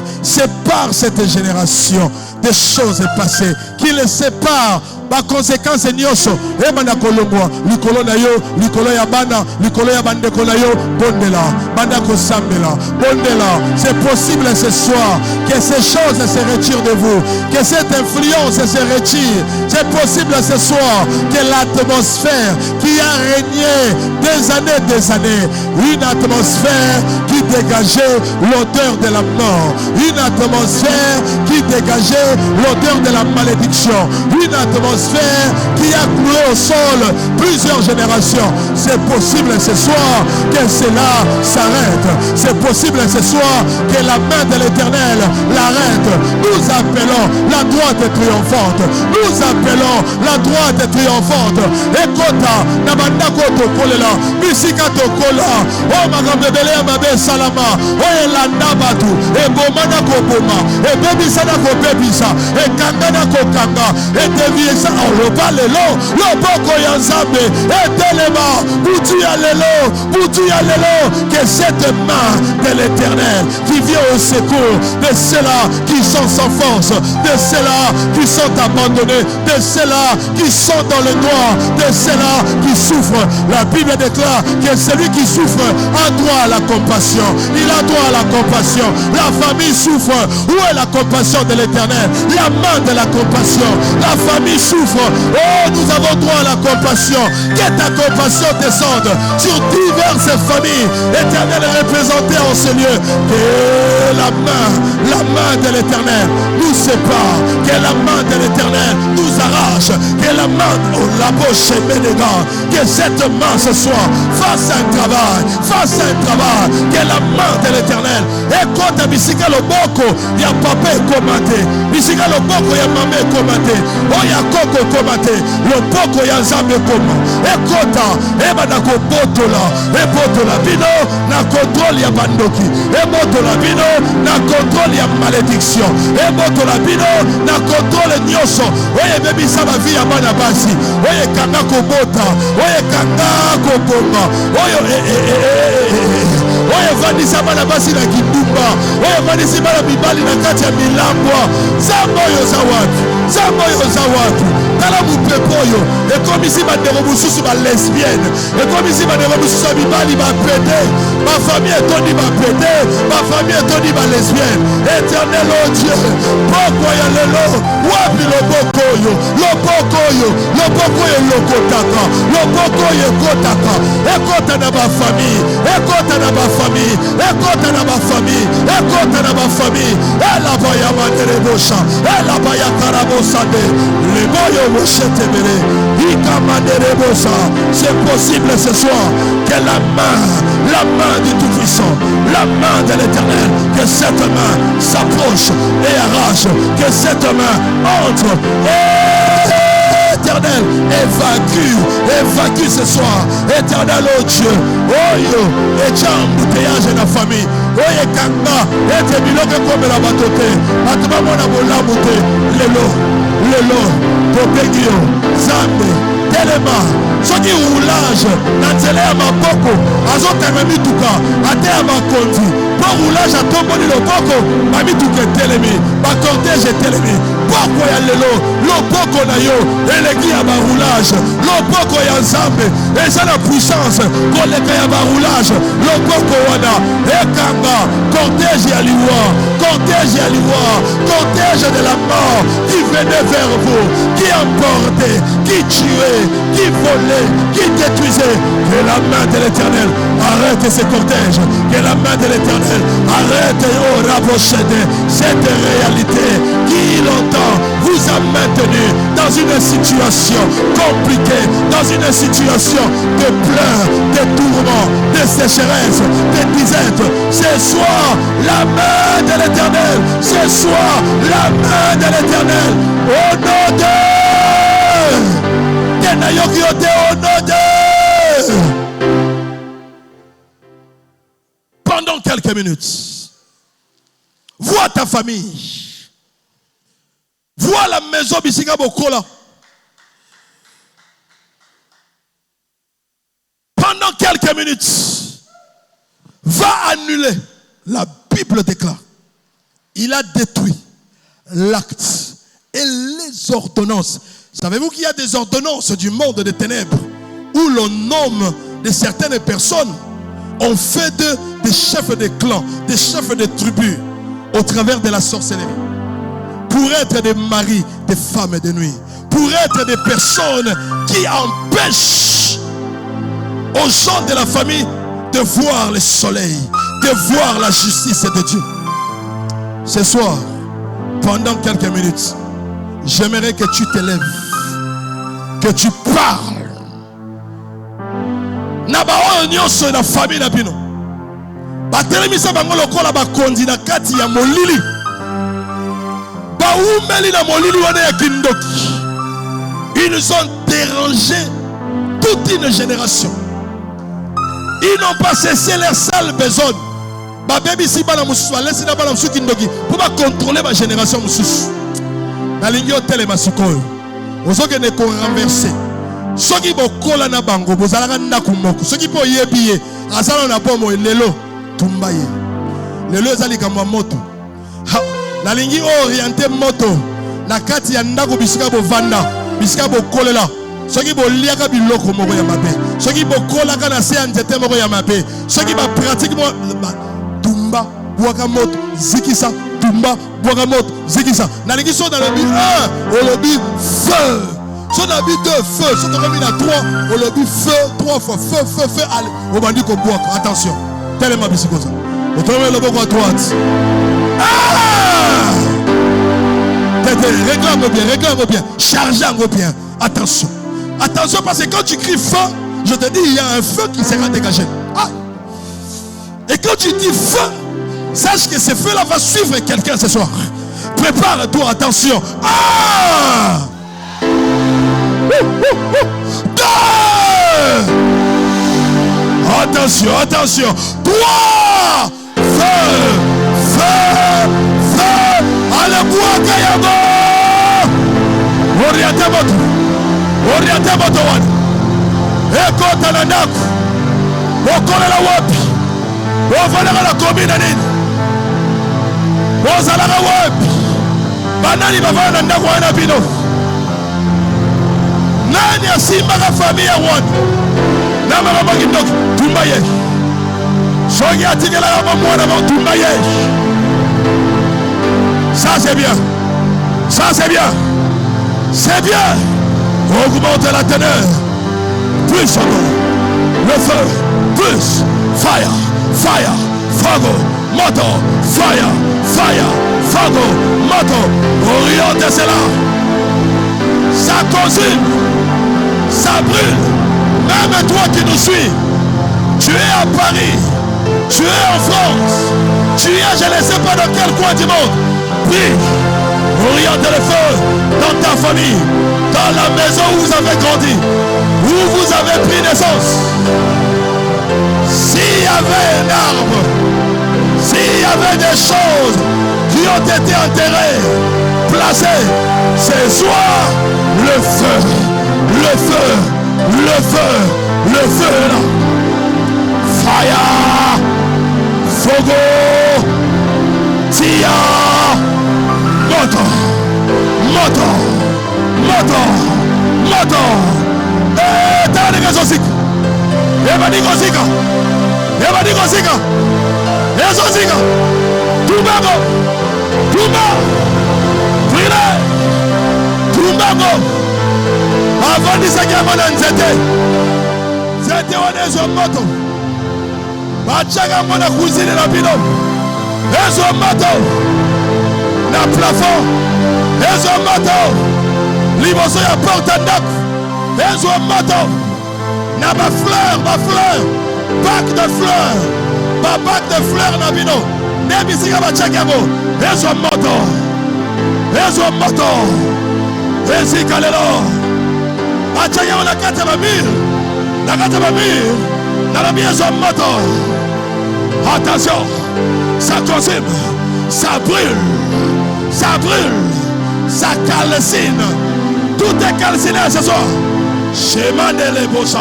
cette génération des choses passées. Qu'il les sépare par conséquence nyoso. E banda kolongwa, likolo na yo, likolo ya bana, likolo ya bandeko na yo, bondela, banda kosambela, bondela. C'est possible ce soir que ces choses se retirent de vous, que cette influence se retire. C'est possible ce soir que l'atmosphère qui a régné des années, une atmosphère qui dégageait l'odeur de la mort, une atmosphère qui dégageait l'odeur de la malédiction, une atmosphère qui a cloué au sol plusieurs générations. C'est possible ce soir que cela s'arrête. C'est possible ce soir que la main de l'Éternel l'arrête. Nous appelons la droite triomphante. Nous appelons la droite triomphante. Ekota, nabandako tokolela, bisika tokola. Oh makambe bele ya mabe Balama, Oyelanda Batu, Ebomana Koboma, Ebebisana Kobebisa, Ekangana Kokanga, Edeviesa, Oloba Lelo, Loboko Yanzambe, Etelema, Boutuya Lelo, que cette main de l'Éternel qui vient au secours de ceux-là qui sont sans force, de ceux-là qui sont abandonnés, de ceux-là qui sont dans le noir, de ceux-là qui souffrent. La Bible déclare que celui qui souffre a droit à la compassion. Il a droit à la compassion. La famille souffre. Où est la compassion de l'Éternel? La main de la compassion. La famille souffre. Oh, nous avons droit à la compassion. Que ta compassion descende sur diverses familles. L'Éternel est représenté en ce lieu. Que la main de l'Éternel nous sépare. Que la main de l'Éternel nous arrache. Que la main, oh, la bouche et Bénéga. Que cette main ce soir fasse un travail. Que la main de l'Éternel. Écoute, Bisika le boko, il y a papa commenté. Bisika le boko, il y a maman commenté. Oh, il y a coco commenté. Le boko, il y a zambe comment. Écoute, Ebanako botola. Ebotola bino, na contrôle ya bandoki. Ebotola bino, na contrôle ya malédiction. Ebotola bino, na contrôle nyoso. Oye baby ça va vie ya bana basi. Oye kanga ko bota. Oye kanga ko bomba. Oye oye vandisa bana basi na kidumba. Oye vandisa bana bibali na kati ya milambwa. Zambo yo zawatu. Tala mupepoyo. Et comme ici ba derobususu ba lesbienne. Et comme ici ba derobususu bibali ba pété. Ma famille est toni ba pété. Ma famille est toni ba lesbienne. Éternel oh Dieu. Pourquoi y a lelo? Wapi lo bokoyo. Lo bokoyo lokotaka. Lo bokoyo kotaka. Ekota na ba famille. Ekota na ba famille. Ela ba ya manerebosha. Ela ba ya karabosade. Le boyo moshetebere. C'est possible ce soir que la main du Tout-Puissant, la main de l'Éternel, que cette main s'approche et arrache, que cette main entre. Éternel, évacue ce soir. Éternel, oh Dieu, oh yo, et tiens, embouteillage de la famille. Oye kanga, et biloke comme la batote. Atuma mona bola mouté. Lelo, Topegio, Zambe, Telema. Soki roulage, Natsele à ma boko, Azota Mamituka, Ate à ma conti. Pour roulage à Tomboni le boko, Mamituka Telemi, ma cortège Telemi. Pourquoi y a le boko na yo, et l'église à ma roulage, le boko ya Zambe, et ça la puissance, pour les cas à ma roulage, le boko wana, et Kanga, cortège à l'ivoire, cortège de la mort, qui venait vers vous, qui emportait, qui tuait, qui volait, qui détruisait. Que la main de l'Éternel arrête ces cortèges. Que la main de l'Éternel arrête au rapprochement cette réalité qui longtemps vous a maintenu dans une situation compliquée, dans une situation de pleurs, de tourments, de sécheresse, de disette. Ce soir, la main de l'Éternel. Ce soir, la main de l'Éternel. Au nom de pendant quelques minutes, vois ta famille, vois la maison Bisika Bokola. Pendant quelques minutes, va annuler. La Bible déclare, il a détruit l'acte et les ordonnances. Savez-vous qu'il y a des ordonnances du monde des ténèbres où l'on nomme de certaines personnes, on fait d'eux des chefs de clans, des chefs de tribus au travers de la sorcellerie, pour être des maris, des femmes de nuit, pour être des personnes qui empêchent aux gens de la famille de voir le soleil, de voir la justice de Dieu. Ce soir, pendant quelques minutes, j'aimerais que tu t'élèves, que tu parles. Nabao nyonso na famille na bino. Batelemisa bango lokola bakondi na kati ya molili. Ba umeli na molili wana ya kindoki. Ils ont dérangé toute une génération. Ils n'ont pas cessé leur sale besogne baby si bana mususu laisse na bana mususu kindoki pour pas contrôler ma génération mususu na lingi hôtel masikoyo ozoke ne ko renverser soki bokola na bango bozalaka ndako moko soki po yebiye azala na pomo lelo tumba ye lelo ezali kama moto na lingi orienter moto na kati ya ndako bisika bovanda bisika bokolela soki boliaka biloko moko ya mabe soki bokolaka na se ya nzete moko ya mabe soki ba pratique mo tumba bwaka moto zikisa tumba bwaka moto zikisa na lingi so dans le but 1 au lobby feu so dans le but 2 feu so dans le but 3 au lobby feu 3 fois feu allez au bandi ko bwaka attention tellement bisiko ça au tourner le boko à droite réclame bien charge en bien attention parce que quand tu cries feu je te dis il y a un feu qui sera dégagé et quand tu dis feu sache que ce feu là va suivre quelqu'un ce soir prépare-toi attention 2 attention 3 feu allez bwaka yango oriente moto wana ekota na ndako okolela wapi ovandaka na komina nini ozalaka wapi banani bavanda na ndako wana bino nani asimbaka famille ya wana na makambo kindoki tumba ye soki atikelaka mamwana batumba ye ça c'est bien augmente la teneur plus encore le feu plus fire fago moto fire fago moto oriente cela ça consume ça brûle même toi qui nous suis tu es à Paris tu es en France tu es je ne sais pas dans quel coin du monde prie oriente le feu dans ta famille dans la maison où vous avez grandi où vous avez pris naissance s'il y avait un arbre s'il y avait des choses qui ont été enterrées placées ce soir le feu là fire fogo tia moto ebadiko zika ezozika tumbako avandisaki yango na nzete wana ezwa moto batiaka yango na cuisine na bino ezwa moto na plafond ezwa moto liboso ya porte ya ndako ezwa moto na bafleur bac de fleur na bino nde bisika batiaki yango ezwa moto ezika lelo batiaki yango na kati ya bamir na lobi ezwa moto attention ça consume ça brûle ça calcine tout est calciné ce soir Shemandele bosa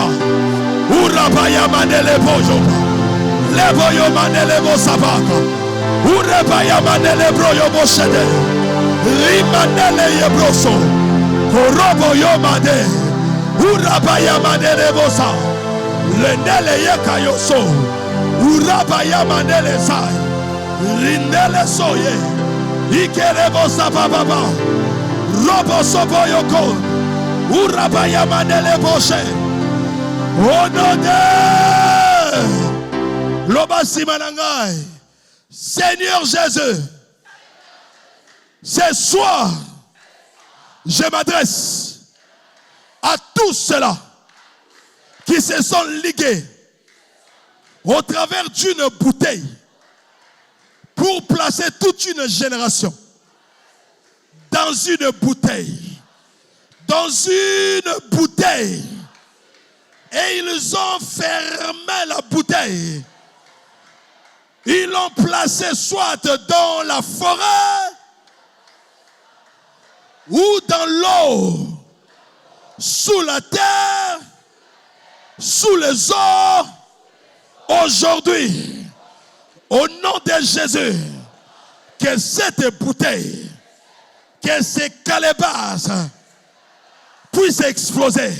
Urabaya mandele bojo Leboyo mandele bosabaka Urabaya mandele broyo boshede Rimandele yebroso Korobo yomande Urabaya mandele bosa Lendele yekayoso Urabaya mandele sai Rindele soye Ikerebo sababa Robo soboyoko Urabaya mandele boshe au nom de Lobasi Manangai Seigneur Jésus ce soir je m'adresse à tous ceux-là qui se sont ligués au travers d'une bouteille pour placer toute une génération dans une bouteille. Et ils ont fermé la bouteille. Ils l'ont placé soit dans la forêt ou dans l'eau, sous la terre, sous les eaux. Aujourd'hui, au nom de Jésus, que cette bouteille, que ces calebasses puissent exploser.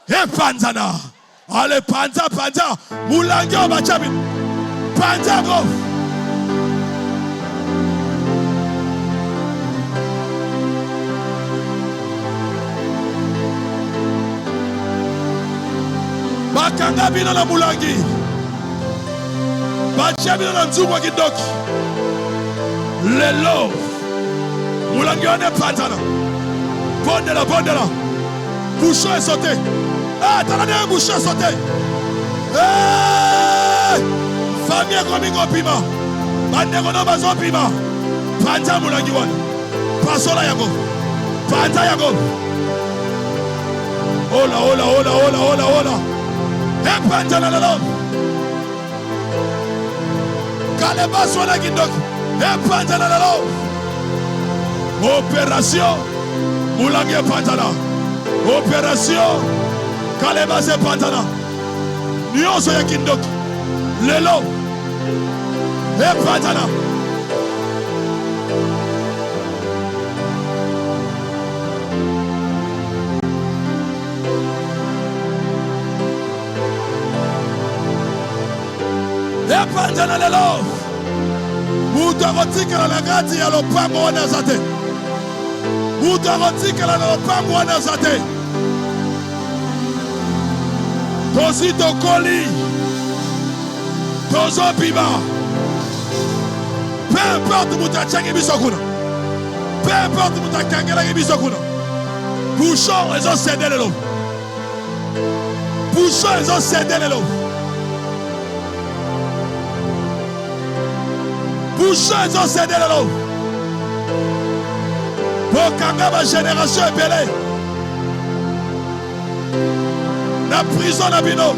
Et Panzana, allez Panza, Moulangyo Bachabi, Panza go. Bakanga bino na Moulangi, Bachabi na Nzumwa Kidoki, Lelo, Moulangi on est Panzana, Bondela. Bouchon est sauté. Ah, t'as un bouchon est sauté. Famille comme piment. Banderono bazo piment. Panta Moulangiwan. Pasola Yago. Panta Yago. Ola. Et Panta Nalalo. Kaleba Sola Gindok. Et Panta Nalalo. Opération Moulangi Pantana. Opération Kaleba se Pantana. Nyonso ya Kindok. Lelo. Et Pantana. Et Pantana lelo. Mutarotika la gati ya lopango wana zate. Mutarotika la lopango wana zate. Tosi tokoli, tozo pima. Peu importe mutachangi bisokuna. Peu importe mutakangela bisokuna. Bouchon ils ont cédé le lot. Bouchon ils ont cédé le lot. Bouchon ils ont cédé le lot. Pour kanga ma génération est belée. La prison na bino.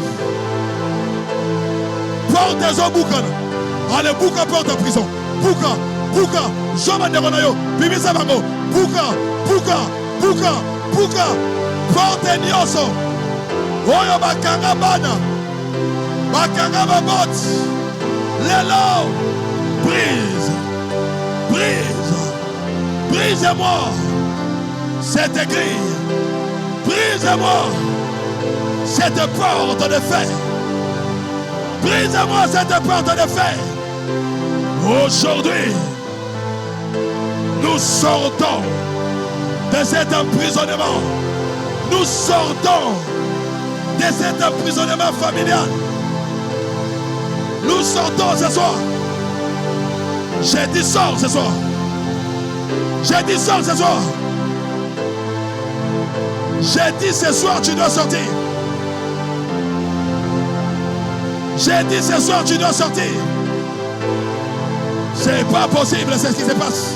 Porte des eaux boucan. Allez boucan porte de prison. Boucan. Joma de Ronayo. Bibisa bango. Boucan. Porte nyoso. Oyo bakanga bana. Bakanga babot. Lelo. Brise-moi cette grille. Brise-moi cette porte de fer. Brise-moi cette porte de fer. Aujourd'hui, nous sortons de cet emprisonnement. Nous sortons de cet emprisonnement familial. Nous sortons ce soir. J'ai dit sors ce soir. J'ai dit sors ce soir. J'ai dit ce soir tu dois sortir. J'ai dit ce soir tu dois sortir. C'est pas possible, c'est ce qui se passe.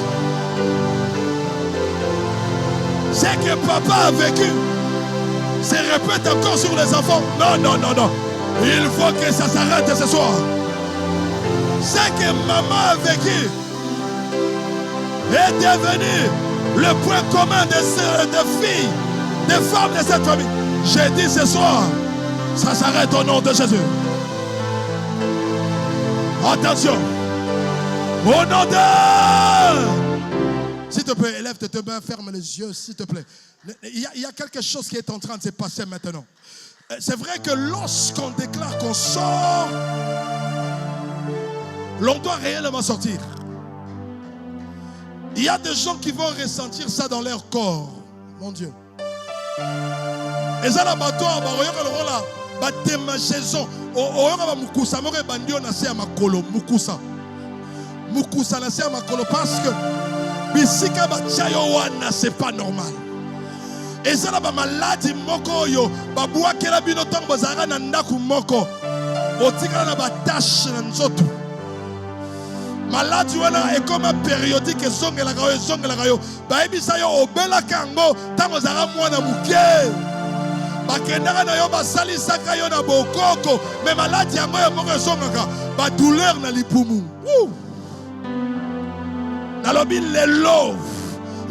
Ce que papa a vécu se répète encore sur les enfants. Non. Il faut que ça s'arrête ce soir. Ce que maman a vécu est devenu le point commun des filles, des femmes de cette famille. J'ai dit ce soir, ça s'arrête au nom de Jésus. Attention. Au nom de... S'il te plaît, élève tes mains, ferme les yeux, s'il te plaît. Il y a quelque chose qui est en train de se passer maintenant. C'est vrai que lorsqu'on déclare qu'on sort, l'on doit réellement sortir. Il y a des gens qui vont ressentir ça dans leur corps. Mon Dieu. Et ça, la bateau, Mukusa na se makolo parce que bisika bachayo wana c'est pas normal. Et ça la ba maladi moko yo babwa kela bino tango bazara na ndaku moko otikala na batache na nzoto. Maladi wana est comme périodique ezongela kayo ba ebisa yo obela kango tango zara mwana muke. bakendaka na yo basalisaka yo na bokoko me maladi yango ya moko ezongaka badouleur na lipumu. Nalobi lelo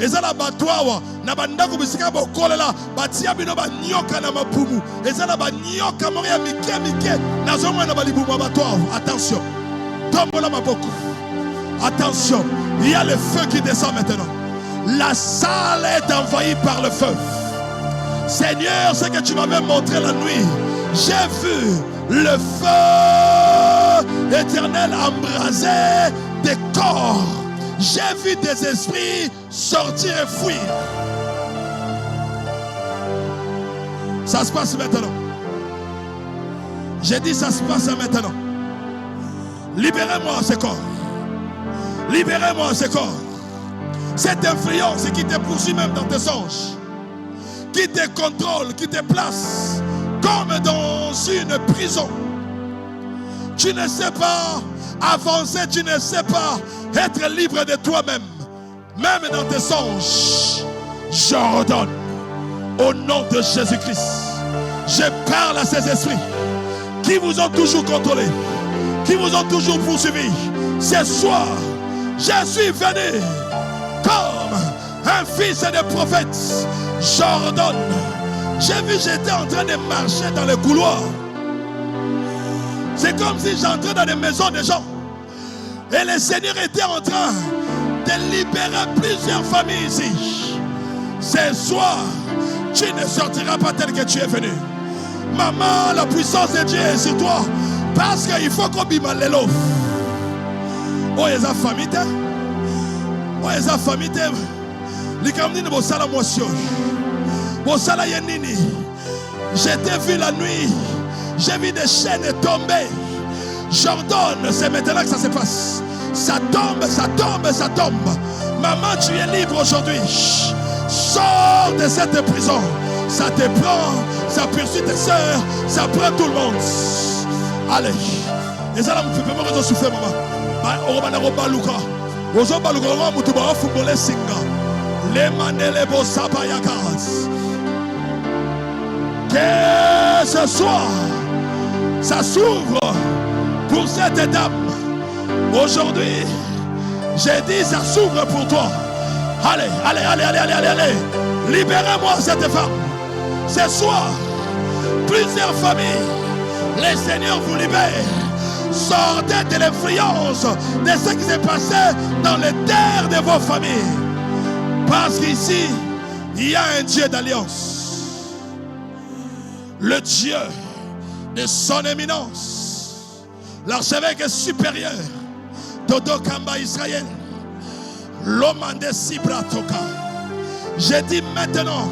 ezala batwawa na bandako bisika bokolela batia bino banyoka na mapumu ezala banyoka moko ya mike nazomona na balibumu batwawa. Attention, tombola maboko. Attention, il y a le feu qui descend maintenant. La salle est envahie par le feu. Seigneur, ce que tu m'avais montré la nuit, j'ai vu le feu éternel embraser des corps. J'ai vu des esprits sortir et fuir. Ça se passe maintenant. J'ai dit ça se passe maintenant. Libérez-moi ce corps. Libérez-moi ce corps. Cette influence qui te poursuit même dans tes songes, qui te contrôle, qui te place comme dans une prison. Tu ne sais pas avancer, tu ne sais pas être libre de toi-même, même dans tes songes. J'ordonne au nom de Jésus-Christ. Je parle à ces esprits qui vous ont toujours contrôlé, qui vous ont toujours poursuivi. Ce soir, je suis venu comme un fils de prophète. J'ordonne. J'ai vu, j'étais en train de marcher dans les couloirs. C'est comme si j'entrais dans les maisons des gens. Et le Seigneur était en train de libérer plusieurs familles ici. Ce soir, tu ne sortiras pas tel que tu es venu. Maman, la puissance de Dieu est sur toi. Parce qu'il faut qu'on bima l'élo. Oh, il y a sa famille. Oh, il y a sa famille. Likamni ne bosala motion. Bosala yenini. J'étais vu la nuit. J'ai vu des chaînes tomber. J'ordonne, c'est maintenant que ça se passe. Ça tombe, ça tombe, ça tombe. Maman, tu es libre aujourd'hui. Sors de cette prison. Ça te prend, ça poursuit tes soeurs, ça prend tout le monde. Allez. Et ça là, vous pouvez me souffler, maman. Que ce soir, ça s'ouvre pour cette dame. Aujourd'hui, j'ai dit ça s'ouvre pour toi. Allez, allez, allez, allez, allez, allez, allez. Libérez-moi cette femme. Ce soir, plusieurs familles, le Seigneur vous libère. Sortez de l'influence de ce qui s'est passé dans les terres de vos familles. Parce qu'ici, il y a un Dieu d'alliance. Le Dieu de son éminence. L'archevêque supérieur. Dodo Kamba Israël. L'Omande Sibratoka. J'ai dit maintenant,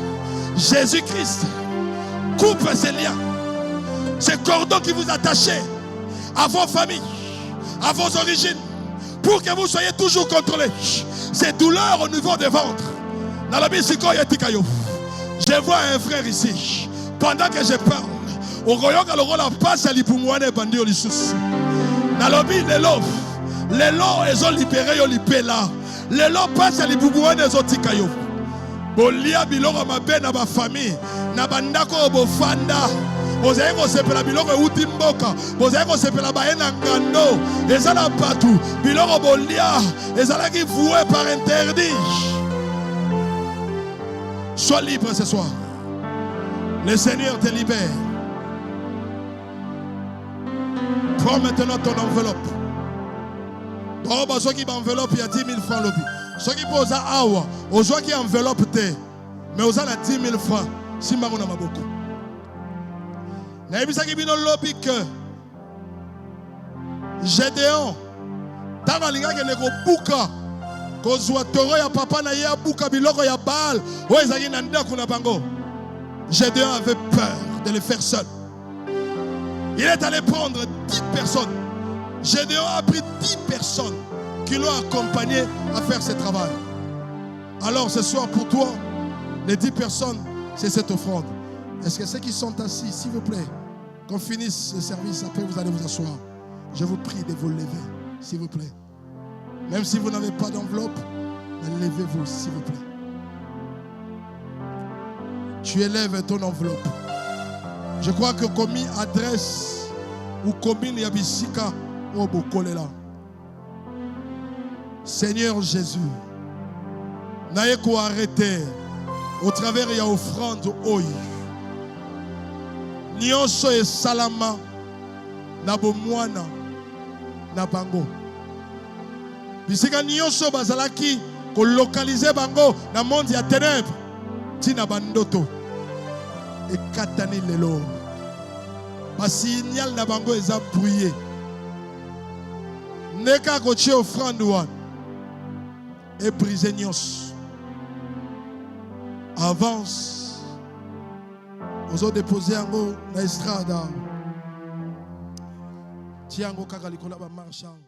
Jésus-Christ coupe ces liens. Ces cordons qui vous attachent à vos familles, à vos origines, pour que vous soyez toujours contrôlés. Ces douleurs au niveau des ventres. Je vois un frère ici. Pendant que je parle, au royaume de la passe à l'ipumouane et bandi au lissus. Nalobi, les lots, ils ont libéré l'ipela. Les lots passent à l'ipumouane et zotikayo. Bolia biloko mabe na ba famille, na bandako bofanda. Bozali kosepela biloko euti mboka, bozali kosepela baena ngando, ezala batu, biloko bolia, ezalaki voué par interdit. Sois libre ce soir. Le Seigneur te libère. Prends maintenant ton enveloppe. Ceux qui enveloppe, il y a 10 000 francs. Ceux qui posent à Awa, aux gens qui enveloppe, mais aux gens à 10 000 francs. Si ma beaucoup. Naïbisa qui bino lobby que Gédéon, Tamalinga qui neko buka, kozwa toro ya papa na ya buka biloko ya bal, oezaki na ndako na bango. Gédéon avait peur de le faire seul. Il est allé prendre 10 personnes. Gédéon a pris 10 personnes qui l'ont accompagné à faire ce travail. Alors ce soir pour toi, les 10 personnes, c'est cette offrande. Est-ce que ceux qui sont assis, s'il vous plaît, qu'on finisse ce service, après vous allez vous asseoir. Je vous prie de vous lever, s'il vous plaît. Même si vous n'avez pas d'enveloppe, levez-vous, s'il vous plaît. Tu élèves ton enveloppe. Je crois que commis adresse ou commune Yabisika au Bokolela. Seigneur Jésus, n'ayez qu'à arrêter au travers de l'offrande oi. Nyonso et salama na bomwana na bango. Bisika nyonso bazalaki ko localiser bango na monde ya ténèbres tina bandoto et katani lelo. Ba signal na bango eza brouillé. Neka ko tie offrande wan et briser nyonso. Avance. Vous avez déposé en estrada. Tiango kaka likola ba marchand.